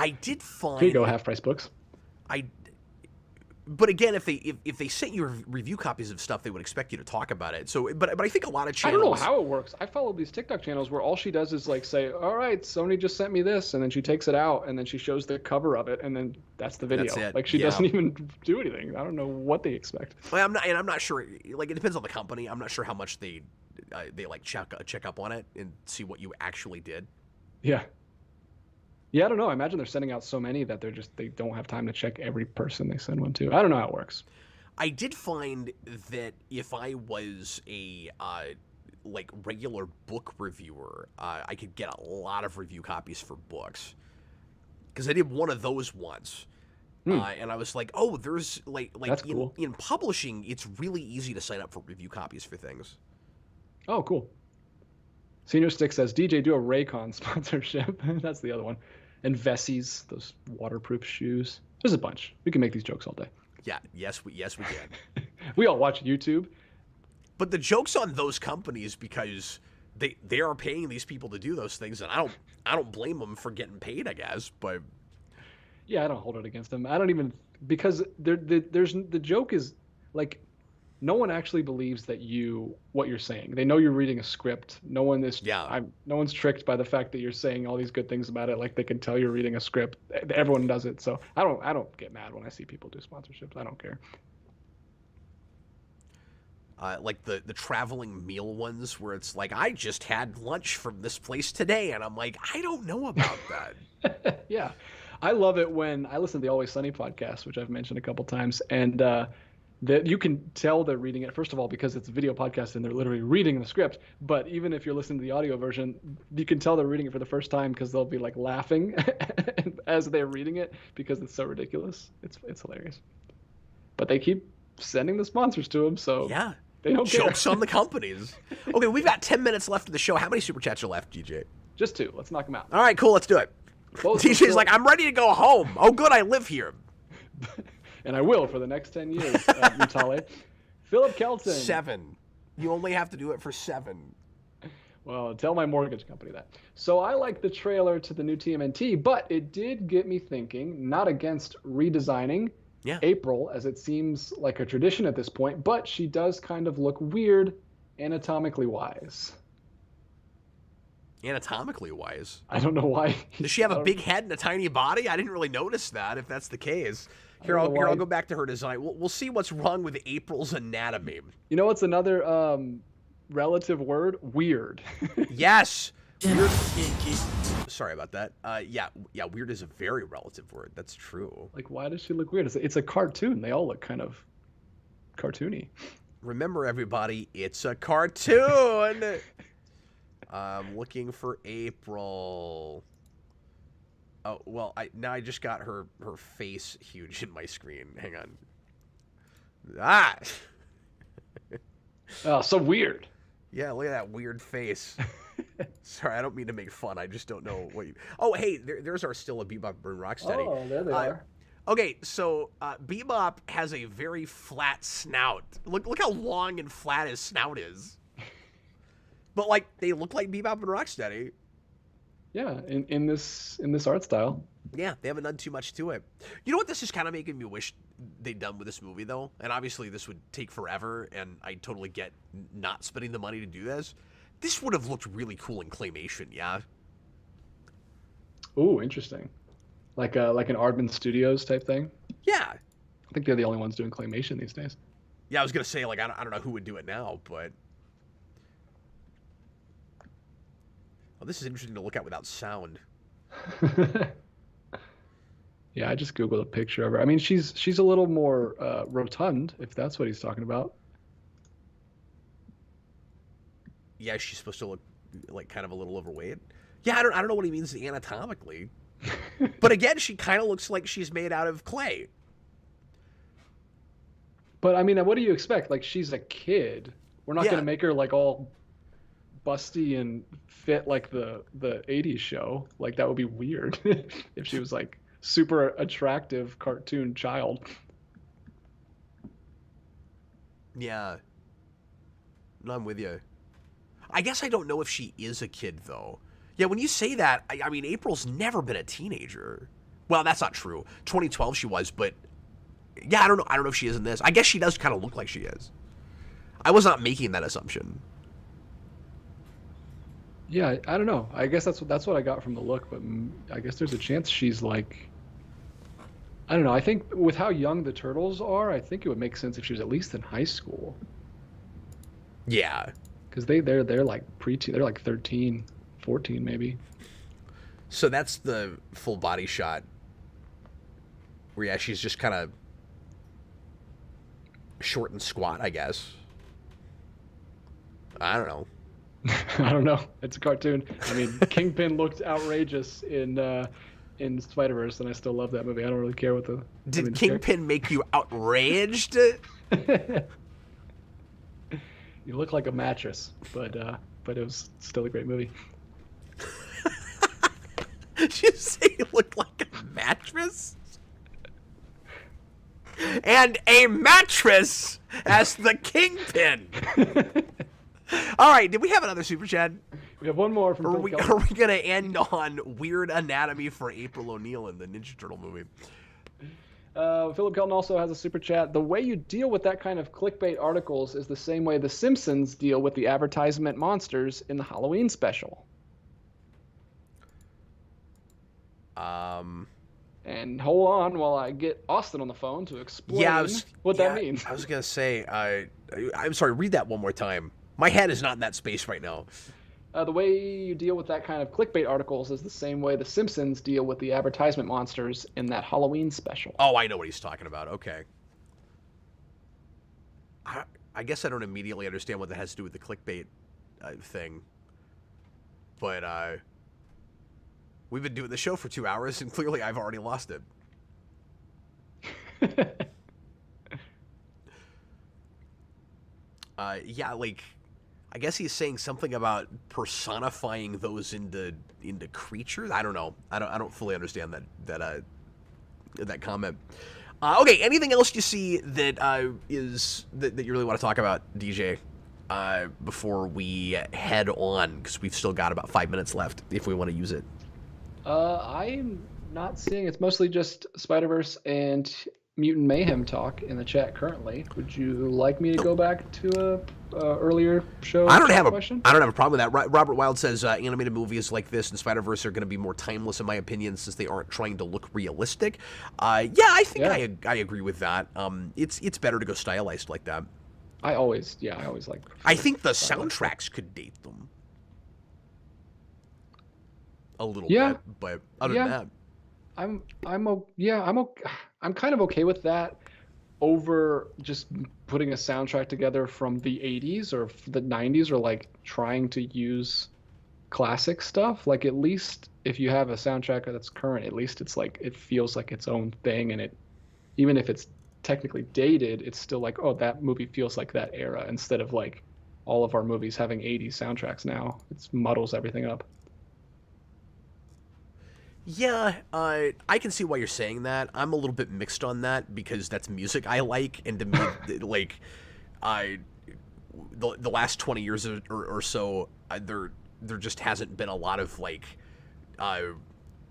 I did find. Here you go, half price books. But again, if they sent you review copies of stuff, they would expect you to talk about it. So, but I think a lot of channels. I don't know how it works. I follow these TikTok channels where all she does is like say, "All right, Sony just sent me this," and then she takes it out and then she shows the cover of it, and then that's the video. That's it. Like she doesn't even do anything. I don't know what they expect. Well, I'm not sure. Like it depends on the company. I'm not sure how much they like check up on it and see what you actually did. Yeah. Yeah, I don't know. I imagine they're sending out so many that they don't have time to check every person they send one to. I don't know how it works. I did find that if I was a like regular book reviewer, I could get a lot of review copies for books because I did one of those once, and I was like, oh, there's like That's cool. in publishing, it's really easy to sign up for review copies for things. Oh, cool. Senior Stick says, DJ, do a Raycon sponsorship. That's the other one. And Vessies, those waterproof shoes. There's a bunch. We can make these jokes all day. Yeah, yes, we can. We all watch YouTube. But the joke's on those companies because they are paying these people to do those things, and I don't blame them for getting paid, I guess. But yeah, I don't hold it against them. I don't even, because there's the joke is like, no one actually believes that what you're saying. They know you're reading a script. No one's tricked by the fact that you're saying all these good things about it. Like they can tell you're reading a script. Everyone does it. So I don't get mad when I see people do sponsorships. I don't care. Like the traveling meal ones where it's like, I just had lunch from this place today, and I'm like, I don't know about that. Yeah, I love it when I listen to the Always Sunny podcast, which I've mentioned a couple times, and that you can tell they're reading it, first of all, because it's a video podcast and they're literally reading the script. But even if you're listening to the audio version, you can tell they're reading it for the first time because they'll be like laughing as they're reading it because it's so ridiculous. It's hilarious. But they keep sending the sponsors to them, so yeah, they don't care. Jokes on the companies. Okay, we've got 10 minutes left of the show. How many super chats are left, DJ? Just 2. Let's knock them out. All right, cool. Let's do it. DJ's like, I'm ready to go home. Oh, good, I live here. And I will for the next 10 years, Mutale. Philip Kelton. 7. You only have to do it for 7. Well, tell my mortgage company that. So I like the trailer to the new TMNT, but it did get me thinking, not against redesigning April, as it seems like a tradition at this point, but she does kind of look weird anatomically wise. Anatomically wise? I don't know why. Does she have a big head and a tiny body? I didn't really notice that, if that's the case. I'll go back to her design. We'll see what's wrong with April's anatomy. You know what's another relative word? Weird. Yes. Weird. Sorry about that. Yeah. Weird is a very relative word. That's true. Like, why does she look weird? It's a cartoon. They all look kind of cartoony. Remember, everybody, it's a cartoon. I'm looking for April. Oh, well, now I just got her face huge in my screen. Hang on. Ah! Oh, so weird. Yeah, look at that weird face. Sorry, I don't mean to make fun. I just don't know what you... Oh, hey, there's our Still a Bebop and Rocksteady. Oh, there they are. Okay, so Bebop has a very flat snout. Look how long and flat his snout is. But, like, they look like Bebop and Rocksteady. Yeah, in this art style. Yeah, they haven't done too much to it. You know what this is kind of making me wish they'd done with this movie, though? And obviously this would take forever, and I totally get not spending the money to do this. This would have looked really cool in claymation, yeah? Ooh, interesting. Like an Aardman Studios type thing? Yeah. I think they're the only ones doing claymation these days. Yeah, I was going to say, like, I don't know who would do it now, but... Oh, this is interesting to look at without sound. Yeah, I just Googled a picture of her. I mean, she's a little more rotund, if that's what he's talking about. Yeah, she's supposed to look like kind of a little overweight. Yeah, I don't know what he means anatomically. But again, she kind of looks like she's made out of clay. But I mean, what do you expect? Like, she's a kid. We're not going to make her like all busty and fit like the 80s show. Like, that would be weird if she was like super attractive cartoon child. Yeah. No, I'm with you. I guess I don't know if she is a kid, though. Yeah, when you say that, I mean, April's never been a teenager. Well, that's not true. 2012 she was, but yeah, I don't know. I don't know if she is in this. I guess she does kind of look like she is. I was not making that assumption. Yeah, I don't know. I guess that's what I got from the look, but I guess there's a chance she's like, I don't know. I think with how young the Turtles are, I think it would make sense if she was at least in high school. Yeah. Because they're like preteen. They're like 13, 14 maybe. So that's the full body shot where, yeah, she's just kind of short and squat, I guess. I don't know. I don't know. It's a cartoon. I mean, Kingpin looked outrageous in Spider-Verse, and I still love that movie. I don't really care what the... Did Kingpin make you outraged? You look like a mattress, but it was still a great movie. Did you say you looked like a mattress? And a mattress as the Kingpin. All right, did we have another super chat? We have one more from Are Phil we Kelly. going to end on Weird Anatomy for April O'Neil in the Ninja Turtle movie? Philip Kelton also has a super chat. The way you deal with that kind of clickbait articles is the same way the Simpsons deal with the advertisement monsters in the Halloween special. And hold on while I get Austin on the phone to explain what that means. I was going to say, I'm sorry, read that one more time. My head is not in that space right now. The way you deal with that kind of clickbait articles is the same way the Simpsons deal with the advertisement monsters in that Halloween special. Oh, I know what he's talking about. Okay. I guess I don't immediately understand what that has to do with the clickbait thing. But we've been doing the show for 2 hours, and clearly I've already lost it. Yeah, like... I guess he's saying something about personifying those into creatures. I don't know. I don't fully understand that comment. Okay, anything else you see that that you really want to talk about, DJ? Before we head on, because we've still got about 5 minutes left if we want to use it. I'm not seeing. It's mostly just Spider-Verse and Mutant Mayhem talk in the chat currently. Would you like me to go back to a earlier show? I don't have a problem with that. Robert Wild says animated movies like this and Spider-Verse are going to be more timeless in my opinion since they aren't trying to look realistic. I think I agree with that. It's better to go stylized like that. I always like. I think the soundtracks could date them a little bit, but other than that, I'm kind of okay with that over just putting a soundtrack together from the 80s or the 90s or like trying to use classic stuff. Like at least if you have a soundtrack that's current, at least it's like it feels like its own thing, and it even if it's technically dated, it's still like, oh, that movie feels like that era, instead of like all of our movies having 80s soundtracks now. It muddles everything up. Yeah, I can see why you're saying that. I'm a little bit mixed on that because that's music I like, and to me, like, the last 20 years or so, there just hasn't been a lot of like,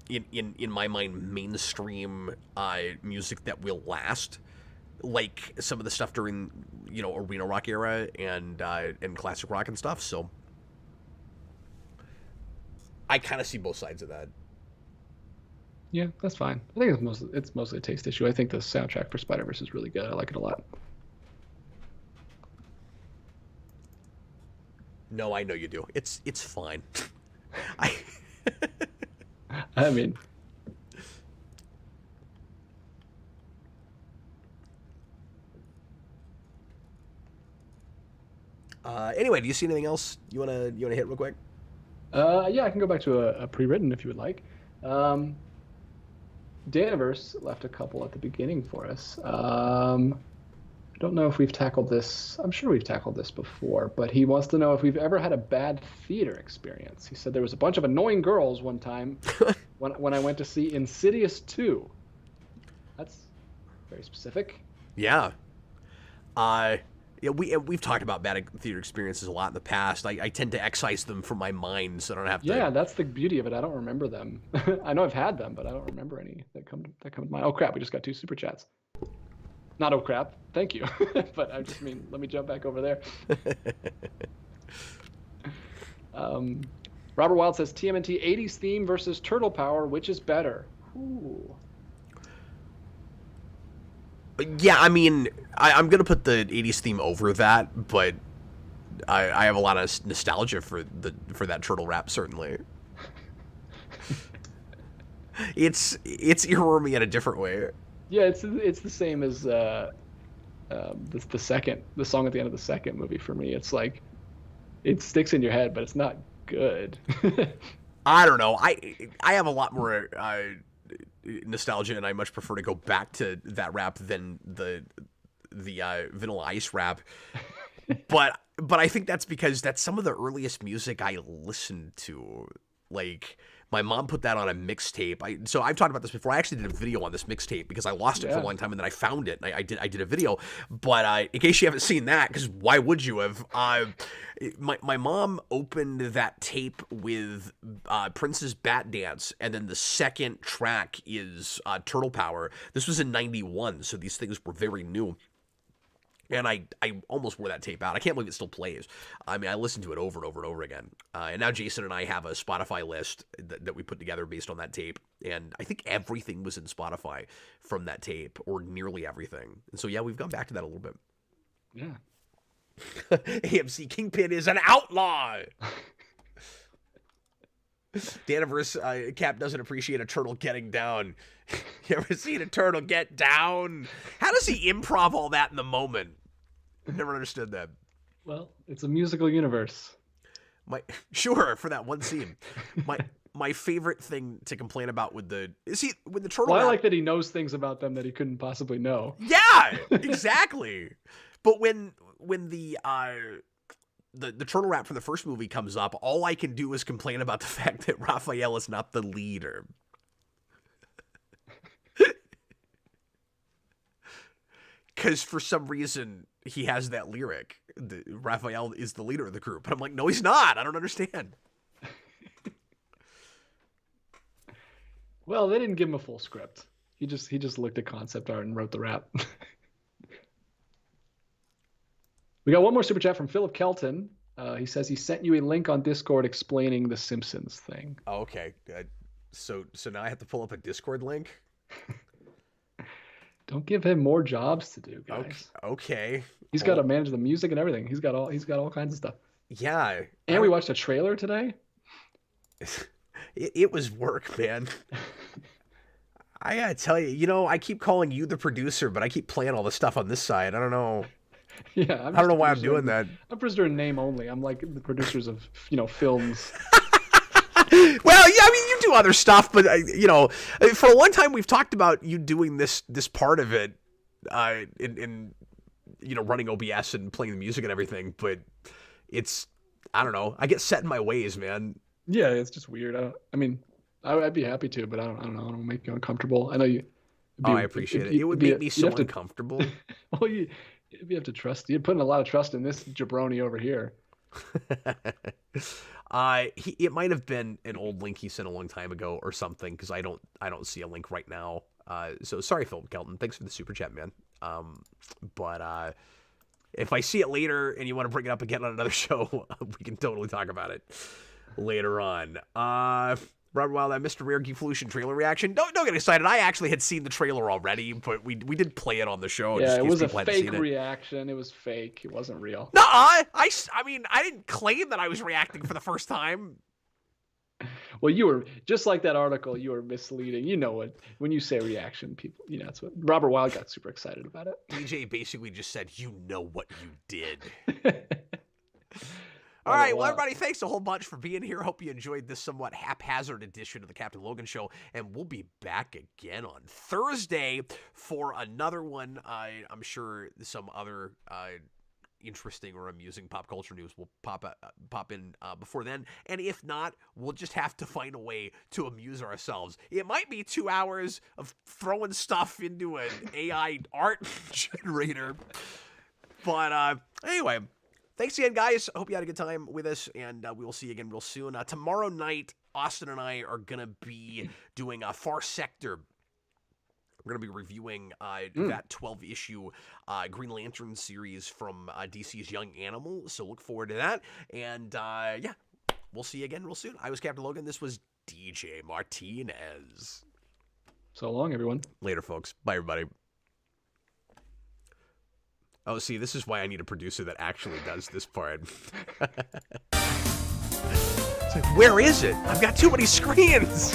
in my mind, mainstream music that will last, like some of the stuff during arena rock era and classic rock and stuff. So I kind of see both sides of that. Yeah, that's fine. I think it's mostly a taste issue. I think the soundtrack for Spider-Verse is really good. I like it a lot. No, I know you do. It's fine. I mean, anyway, do you see anything else you wanna hit real quick? yeah, I can go back to a pre-written if you would like. Daniverse left a couple at the beginning for us. I don't know if we've tackled this. I'm sure we've tackled this before, but he wants to know if we've ever had a bad theater experience. He said there was a bunch of annoying girls one time when I went to see Insidious 2. That's very specific. Yeah. Yeah, we've talked about bad theater experiences a lot in the past. I tend to excise them from my mind so I don't have to. Yeah, that's the beauty of it. I don't remember them. I know I've had them, but I don't remember any that come to mind. Oh crap, we just got 2 super chats. Not oh crap, thank you. But I just mean, let me jump back over there. Robert Wild says TMNT 80s theme versus Turtle Power, which is better? Ooh. Yeah, I mean, I'm gonna put the '80s theme over that, but I have a lot of nostalgia for that turtle rap. Certainly, it's earwormy in a different way. Yeah, it's the same as the song at the end of the second movie for me. It's like it sticks in your head, but it's not good. I don't know. I have a lot more nostalgia, and I much prefer to go back to that rap than the Vanilla Ice rap. But I think that's because that's some of the earliest music I listened to. Like, my mom put that on a mixtape. So I've talked about this before. I actually did a video on this mixtape because I lost it for a long time, and then I found it. And I did a video. But in case you haven't seen that, because why would you have? My mom opened that tape with Prince's Bat Dance, and then the second track is Turtle Power. This was in '91, so these things were very new. And I almost wore that tape out. I can't believe it still plays. I mean, I listened to it over and over and over again. And now Jason and I have a Spotify list that we put together based on that tape. And I think everything was in Spotify from that tape, or nearly everything. And so, yeah, we've gone back to that a little bit. Yeah. AMC Kingpin is an outlaw! Daniverse Cap doesn't appreciate a turtle getting down. You ever seen a turtle get down? How does he improv all that in the moment? Never understood that. Well, it's a musical universe. Sure, for that one scene. My favorite thing to complain about with the turtle. Well, I like that he knows things about them that he couldn't possibly know. Yeah, exactly. But when the turtle rap from the first movie comes up, all I can do is complain about the fact that Raphael is not the leader. Because for some reason he has that lyric. Raphael is the leader of the group. And I'm like, no, he's not. I don't understand. Well, they didn't give him a full script. He just looked at concept art and wrote the rap. We got one more super chat from Philip Kelton. He says he sent you a link on Discord explaining the Simpsons thing. Oh, okay. So now I have to pull up a Discord link? Don't give him more jobs to do, guys. Okay. He's got to manage the music and everything. He's got all kinds of stuff. Yeah. And we watched a trailer today. It was work, man. I gotta tell you, I keep calling you the producer, but I keep playing all the stuff on this side. I don't know. Yeah, I don't know why I'm doing that. I'm a producer in name only. I'm like the producers of films. Well, yeah, I mean, you do other stuff, but for a long time we've talked about you doing this part of it, in running OBS and playing the music and everything. But I don't know. I get set in my ways, man. Yeah, it's just weird. I'd be happy to, but I don't know. I don't make you uncomfortable. I know you. I appreciate it. It would make me so uncomfortable. Well, you have to trust. You're putting a lot of trust in this jabroni over here. It might have been an old link he sent a long time ago or something, because I don't see a link right now. So sorry, Philip Kelton. Thanks for the super chat, man. But if I see it later and you want to bring it up again on another show, we can totally talk about it later on. Robert Wild, that Mr. Rare Geekvolution trailer reaction. Don't get excited. I actually had seen the trailer already, but we did play it on the show. Yeah, it was a fake reaction. It was fake. It wasn't real. No, I mean, I didn't claim that I was reacting for the first time. Well, you were just like that article. You were misleading. You know what? When you say reaction, people, that's what Robert Wild got super excited about it. AJ basically just said, "You know what you did." All right, well, everybody, thanks a whole bunch for being here. Hope you enjoyed this somewhat haphazard edition of the Captain Logan Show, and we'll be back again on Thursday for another one. I'm sure some other interesting or amusing pop culture news will pop in before then, and if not, we'll just have to find a way to amuse ourselves. It might be 2 hours of throwing stuff into an AI art generator. But anyway, thanks again, guys. I hope you had a good time with us, and we will see you again real soon. Tomorrow night, Austin and I are going to be doing a Far Sector. We're going to be reviewing that 12-issue Green Lantern series from DC's Young Animal, so look forward to that. And, yeah, we'll see you again real soon. I was Captain Logan. This was DJ Martinez. So long, everyone. Later, folks. Bye, everybody. Oh, see, this is why I need a producer that actually does this part. It's like, where is it? I've got too many screens.